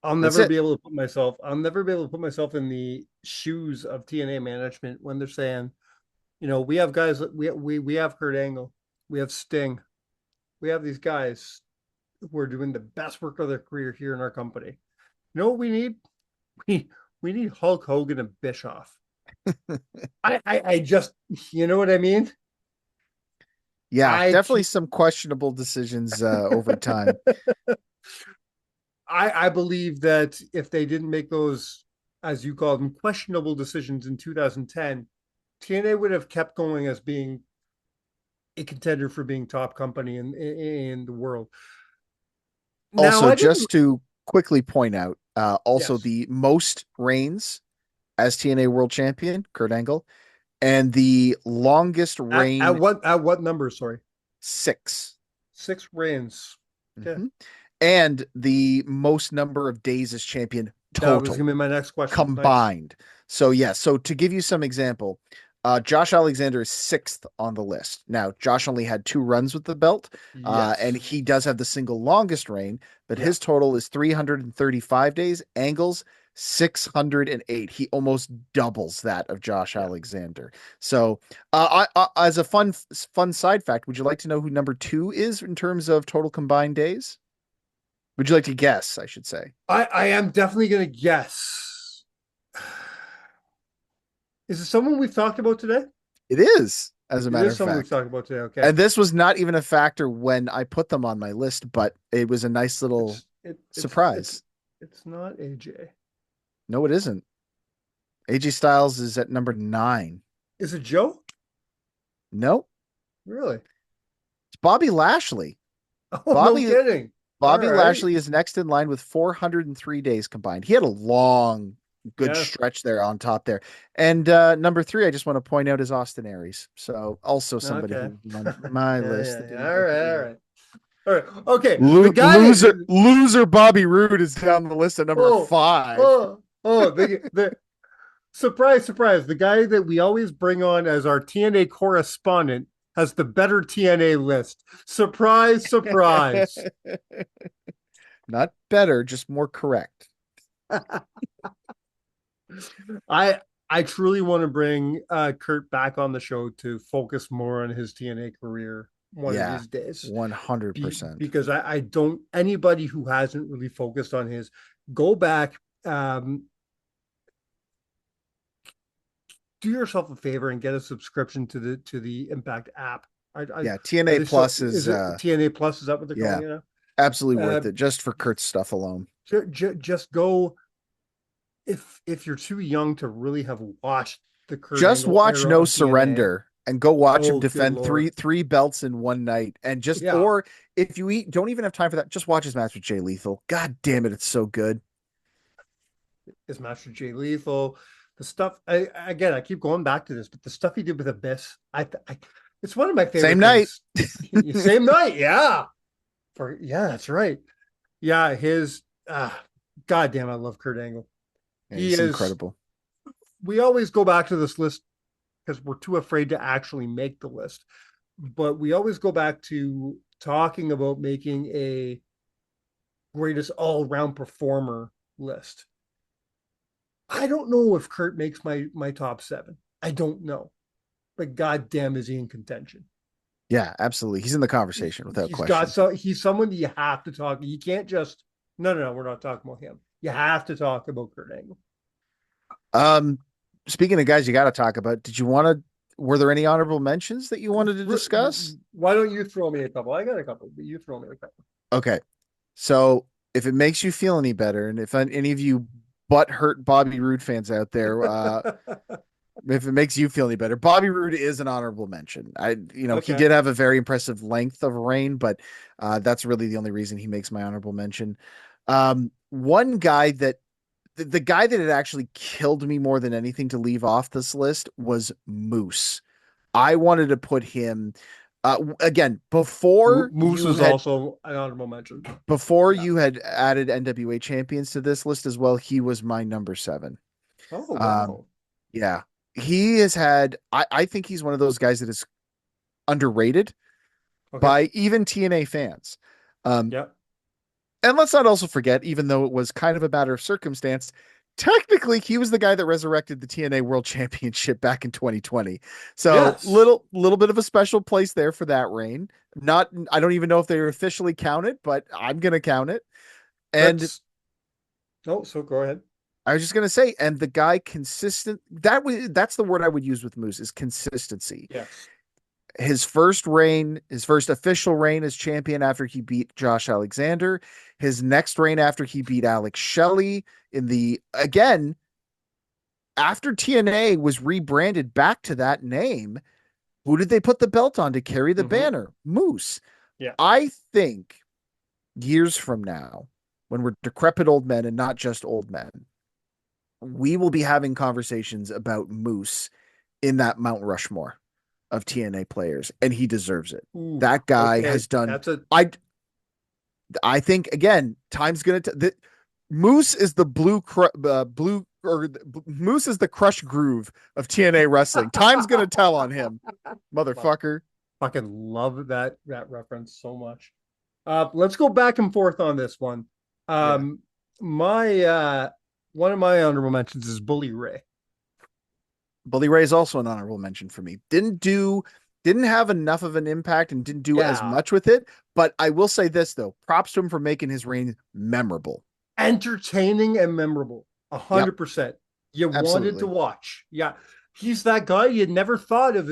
I'll never be able to put myself in the shoes of TNA management when they're saying, we have guys, we have Kurt Angle, we have Sting, we have these guys who are doing the best work of their career here in our company. You know what we need? We need Hulk Hogan and Bischoff. I just, you know what I mean? Yeah, definitely some questionable decisions over time. I believe that if they didn't make those, as you call them, questionable decisions in 2010, TNA would have kept going as being a contender for being top company in the world. Also, just to quickly point out, yes. the most reigns as TNA World Champion, Kurt Angle, and the longest reign at what number? Sorry, 6 reigns. Okay. Mm-hmm. And the most number of days as champion total. That was going to be my next question. Combined. Nice. So, yeah. So, to give you some example, Josh Alexander is 6th on the list. Now, Josh only had 2 runs with the belt, yes. And he does have the single longest reign, but his total is 335 days. Angle's 608. He almost doubles that of Josh Alexander. So, as a fun side fact, would you like to know who number 2 is in terms of total combined days? Would you like to guess, I should say? I am definitely going to guess. Is it someone we've talked about today? It is, as a matter of fact. Someone we've talked about today, okay. And this was not even a factor when I put them on my list, but it was a nice little surprise. It's not AJ. No, it isn't. AJ Styles is at number 9. Is it Joe? No. Really? It's Bobby Lashley. Oh, no kidding. Bobby Lashley is next in line with 403 days combined. He had a long, good stretch there on top there. And number 3, I just want to point out, is Austin Aries. So also somebody who's on my list. Yeah. All right. Okay. Loser Bobby Roode is down the list at number 5. The surprise. The guy that we always bring on as our TNA correspondent has the better TNA list. Surprise. Not better, just more correct. I truly want to bring Kurt back on the show to focus more on his TNA career one of these days. 100%. Because I don't, anybody who hasn't really focused on his, go back, do yourself a favor and get a subscription to the Impact app. TNA Plus is TNA Plus. Is that what they're calling it now? Absolutely worth it, just for Kurt's stuff alone. Just go. If you're too young to really have watched the Kurt just Angle watch No TNA, Surrender and go watch him Oh, good defend Lord. three belts in one night. And just, Yeah. or if you don't even have time for that, just watch his match with Jay Lethal. God damn it, it's so good. His Master Jay Lethal, the stuff. I keep going back to this, but the stuff he did with Abyss, it's one of my Same favorite night. things. Same night, yeah. That's right. Yeah, his God damn, I love Kurt Angle. Yeah, He he's is. incredible. We always go back to this list because we're too afraid to actually make the list, but we always go back to talking about making a greatest all-round performer list. I don't know if Kurt makes my top 7. I don't know, but goddamn, is he in contention? Yeah, absolutely. He's in the conversation without He's got question. so he's someone that you have to talk. You can't just no. We're not talking about him. You have to talk about Kurt Angle. Um, Speaking of guys you got to talk about, were there any honorable mentions that you wanted to discuss? Why don't you throw me a couple? I got a couple, but you throw me a couple. Okay. So if it makes you feel any better, and if any of you butt hurt Bobby Roode fans out there, if it makes you feel any better, Bobby Roode is an honorable mention. He Okay. did have a very impressive length of reign, but that's really the only reason he makes my honorable mention. One guy that the guy that had actually killed me more than anything to leave off this list was Moose. I wanted to put him again Moose is also an honorable mention. before Yeah. you had added NWA champions to this list as well. He was my number 7. Oh Um, wow. yeah, he has had. I think he's one of those guys that is underrated Okay. by even TNA fans. Um, Yeah. and let's not also forget, even though it was kind of a matter of circumstance, technically he was the guy that resurrected the TNA World Championship back in 2020. So Yes. little bit of a special place there for that reign. Not, I don't even know if they're officially counted, but I'm gonna count it. And That's no. So go ahead. I was just gonna say, and the guy consistent. That's the word I would use with Moose is consistency. Yes. His first official reign as champion after he beat Josh Alexander. His next reign after he beat Alex Shelley in the again after TNA was rebranded back to that name. Who did they put the belt on to carry the Mm-hmm. banner? Moose. Yeah. I think years from now, when we're decrepit old men and not just old men, we will be having conversations about Moose in that Mount Rushmore of TNA players, and he deserves it. Ooh, That guy okay. has done. That's a I think again, time's gonna. Moose is the blue or Moose is the Crush Groove of TNA wrestling. Time's gonna tell on him, motherfucker. fucking love that reference so much. Let's go back and forth on this one. Yeah. My one of my honorable mentions is Bully Ray. Bully Ray is also an honorable mention for me. Didn't have enough of an impact and didn't do as Yeah. much with it. But I will say this though, props to him for making his reign memorable. Entertaining and memorable. Yep, 100%. You wanted to absolutely. watch. Yeah. He's that guy you never thought of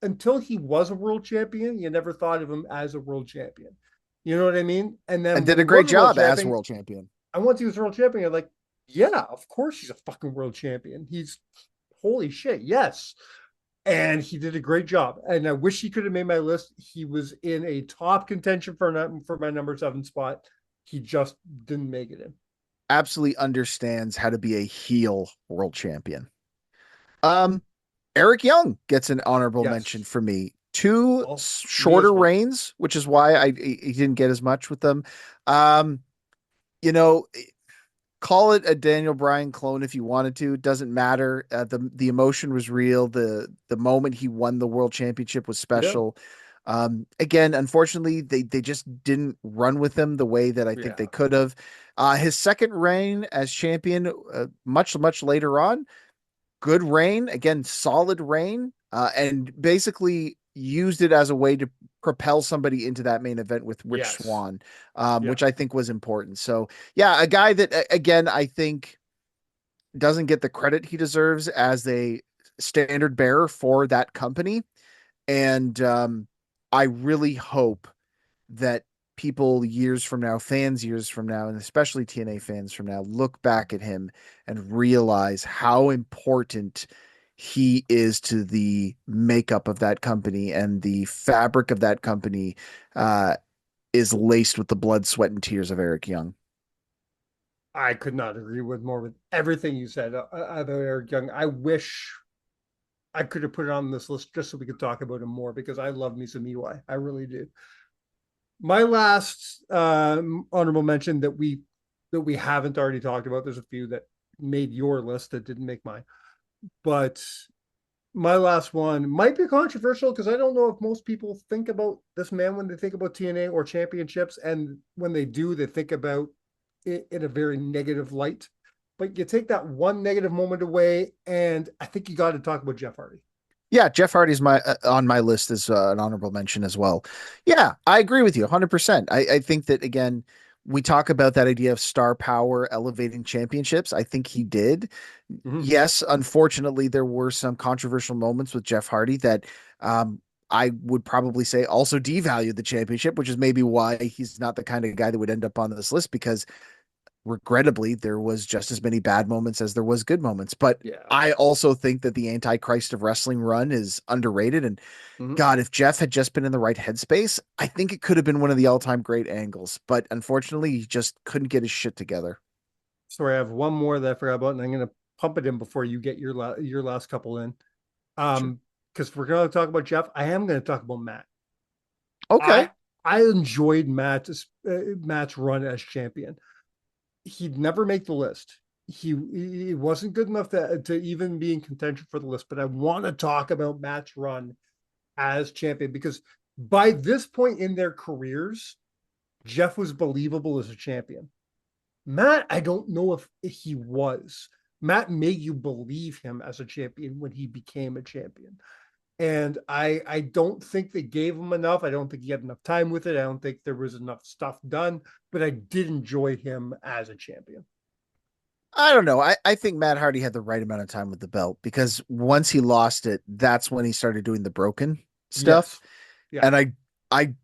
until he was a world champion. You never thought of him as a world champion. You know what I mean? And And then did when a he was great a world job as champion, world champion. and once he was world champion, you're like, yeah, of course he's a fucking world champion. He's holy shit, yes. And he did a great job. And I wish he could have made my list. He was in a top contention for my number 7 spot. He just didn't make it in. Absolutely understands how to be a heel world champion. Um, Eric Young gets an honorable mention Yes. for me. Two Oh, me as shorter well. reigns, which is why he didn't get as much with them. Um, you know, call it a Daniel Bryan clone if you wanted to. It doesn't matter. The emotion was real. The moment he won the world championship was Yeah. special. Again, unfortunately, they just didn't run with him the way that I think Yeah. they could have. His second reign as champion, much later on, good reign, again, solid reign, and basically used it as a way to propel somebody into that main event with Rich Yes. Swann, Yeah. which I think was important. So, yeah, a guy that, again, I think doesn't get the credit he deserves as a standard bearer for that company. And I really hope that people years from now, fans years from now, and especially TNA fans from now, look back at him and realize how important he is to the makeup of that company, and the fabric of that company is laced with the blood, sweat, and tears of Eric Young. I could not agree with everything you said about Eric Young. I wish I could have put it on this list just so we could talk about him more because I love me some EY. I really do. My last honorable mention that we haven't already talked about. There's a few that made your list that didn't make mine, but my last one might be controversial because I don't know if most people think about this man when they think about TNA or championships, and when they do, they think about it in a very negative light. But you take that one negative moment away, and I think you got to talk about Jeff Hardy. Yeah, Jeff Hardy's my on my list as an honorable mention as well. Yeah, I agree with you 100%. I think that again, we talk about that idea of star power elevating championships. I think he did. Mhm. Yes, unfortunately, there were some controversial moments with Jeff Hardy that I would probably say also devalued the championship, which is maybe why he's not the kind of guy that would end up on this list because regrettably, there was just as many bad moments as there was good moments. But Yeah. I also think that the Antichrist of Wrestling run is underrated. And Mhm. God, if Jeff had just been in the right headspace, I think it could have been one of the all-time great angles. But unfortunately, he just couldn't get his shit together. Sorry, I have one more that I forgot about, and I'm going to pump it in before you get your last couple in. Sure. Because we're going to talk about Jeff. I am going to talk about Matt. Okay. I enjoyed Matt's run as champion. He'd never make the list. He wasn't good enough to even be in contention for the list. But I want to talk about Matt's run as champion because by this point in their careers, Jeff was believable as a champion. Matt, I don't know if he was. Matt made you believe him as a champion when he became a champion. And I don't think they gave him enough. I don't think he had enough time with it. I don't think there was enough stuff done, but I did enjoy him as a champion. I don't know. I think Matt Hardy had the right amount of time with the belt because once he lost it, that's when he started doing the broken stuff. Yes. Yeah. And I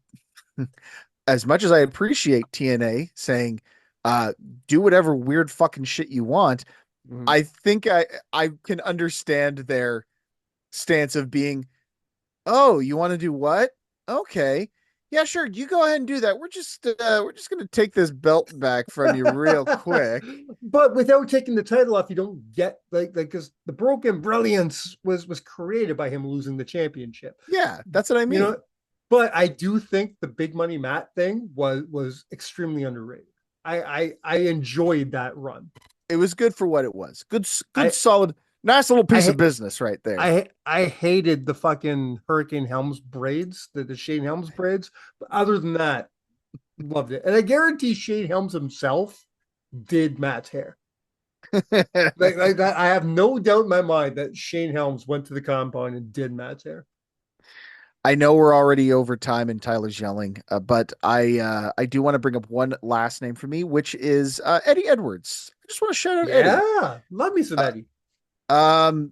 as much as I appreciate TNA saying, do whatever weird fucking shit you want, Mhm. I think I can understand their stance of being, oh, you want to do what? Okay. Yeah, sure. You go ahead and do that. We're just gonna take this belt back from you real quick. But without taking the title off, you don't get like because the broken brilliance was created by him losing the championship. Yeah, that's what I You know, mean. but I do think the big money Matt thing was extremely underrated. I enjoyed that run. It was good for what it was. Good, I solid, nice little piece of I business right there. I hated the fucking Hurricane Helms braids, the Shane Helms braids. But other than that, loved it. And I guarantee Shane Helms himself did Matt's hair. Like that, I have no doubt in my mind that Shane Helms went to the compound and did Matt's hair. I know we're already over time and Tyler's yelling, but I do want to bring up one last name for me, which is Eddie Edwards. I just want to shout out Eddie. Yeah, love me some Uh, Eddie. um,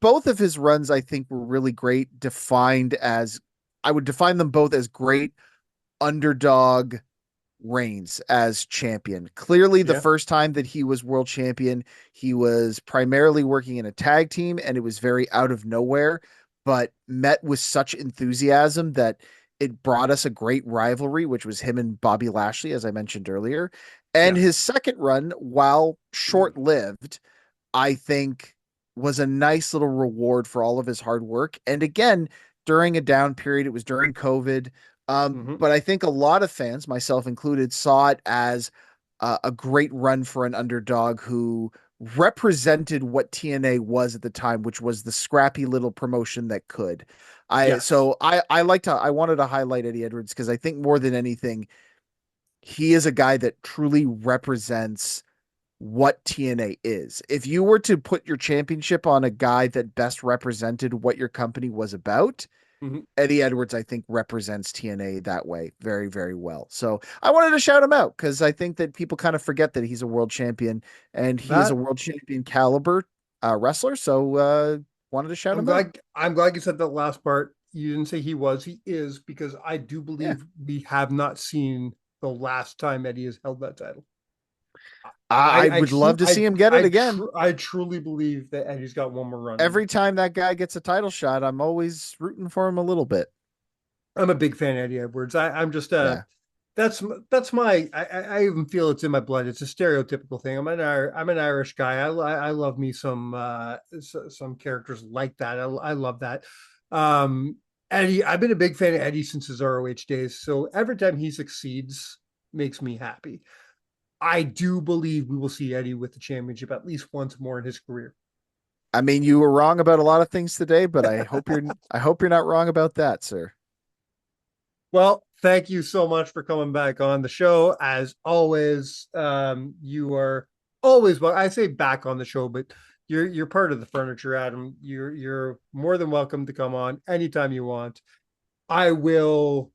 both of his runs I think were really great. Defined as I would define them both as great underdog reigns as champion. Clearly, the Yeah. first time that he was world champion, he was primarily working in a tag team and it was very out of nowhere, but met with such enthusiasm that it brought us a great rivalry, which was him and Bobby Lashley, as I mentioned earlier. And Yeah. his second run, while short lived, I think was a nice little reward for all of his hard work. And again, during a down period, it was during COVID. Mhm. But I think a lot of fans, myself included, saw it as a great run for an underdog who represented what TNA was at the time, which was the scrappy little promotion that could. I Yes. so I wanted to highlight Eddie Edwards because I think more than anything, he is a guy that truly represents what TNA is. If you were to put your championship on a guy that best represented what your company was about, Mhm. Eddie Edwards, I think, represents TNA that way very, very well. So I wanted to shout him out because I think that people kind of forget that he's a world champion and he is a That world champion caliber wrestler. So wanted to shout him out. I'm glad you said that last part. You didn't say he is, because I do Yeah. believe we have not seen the last time Eddie has held that title. I would love to see him get it again. I truly believe that Eddie's got one more run. Every time that guy gets a title shot, I'm always rooting for him a little bit. I'm a big fan of Eddie Edwards. I'm just Yeah. that's my I even feel it's in my blood. It's a stereotypical thing. I'm an Irish guy. I love me some characters like that. I love that. Eddie, I've been a big fan of Eddie since his ROH days. So every time he succeeds, makes me happy. I do believe we will see Eddie with the championship at least once more in his career. I mean, you were wrong about a lot of things today, but I hope you're not wrong about that, sir. Well, thank you so much for coming back on the show. As always, you are always well. I say back on the show, but you're part of the furniture, Adam. You're more than welcome to come on anytime you want. I will.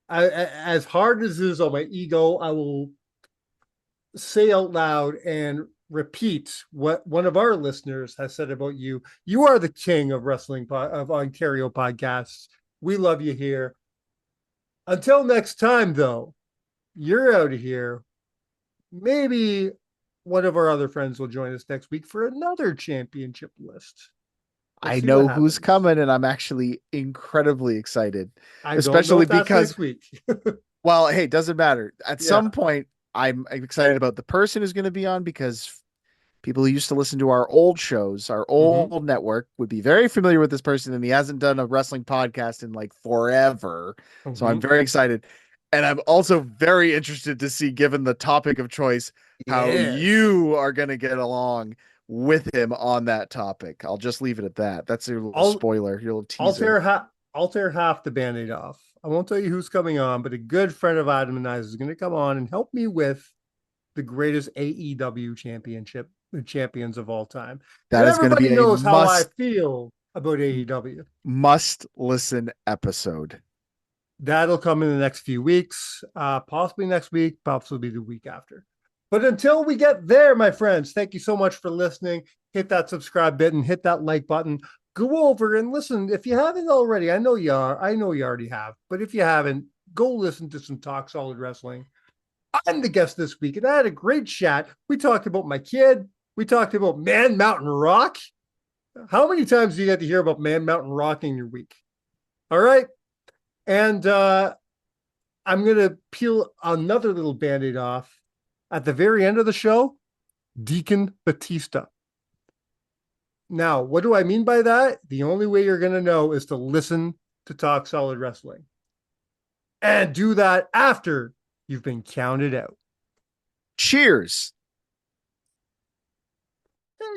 As hard as it is on my ego, I will say out loud and repeat what one of our listeners has said about you. You are the king of wrestling of Ontario podcasts. We love you here. Until next time, though, you're out of here. Maybe one of our other friends will join us next week for another championship list. I know who's coming, and I'm actually incredibly excited. I especially don't know if because next week. well, hey, doesn't matter. At some point, I'm excited about the person who's going to be on because people who used to listen to our old shows, our old network, would be very familiar with this person, and he hasn't done a wrestling podcast in like forever. So I'm very excited. And I'm also very interested to see, given the topic of choice, how you are going to get along with him on that topic. I'll just leave it at that. That's your little spoiler, your little teaser. I'll tear half the Band-Aid off. I won't tell you who's coming on, but a good friend of Adam and I's is going to come on and help me with the greatest AEW champions of all time. That is going to be knows how I feel about AEW. Must listen episode. That'll come in the next few weeks, possibly next week, possibly the week after. But until we get there, my friends, thank you so much for listening. Hit that subscribe button, hit that like button. Go over and listen. If you haven't already, I know you already have, but if you haven't, go listen to some Talk Solid Wrestling. I'm the guest this week, and I had a great chat. We talked about my kid. We talked about Man Mountain Rock. How many times do you get to hear about Man Mountain Rock in your week? All right. And I'm going to peel another little Band-Aid off. At the very end of the show, Deacon Batista. Now, what do I mean by that? The only way you're going to know is to listen to Talk Solid Wrestling. And do that after you've been counted out. Cheers.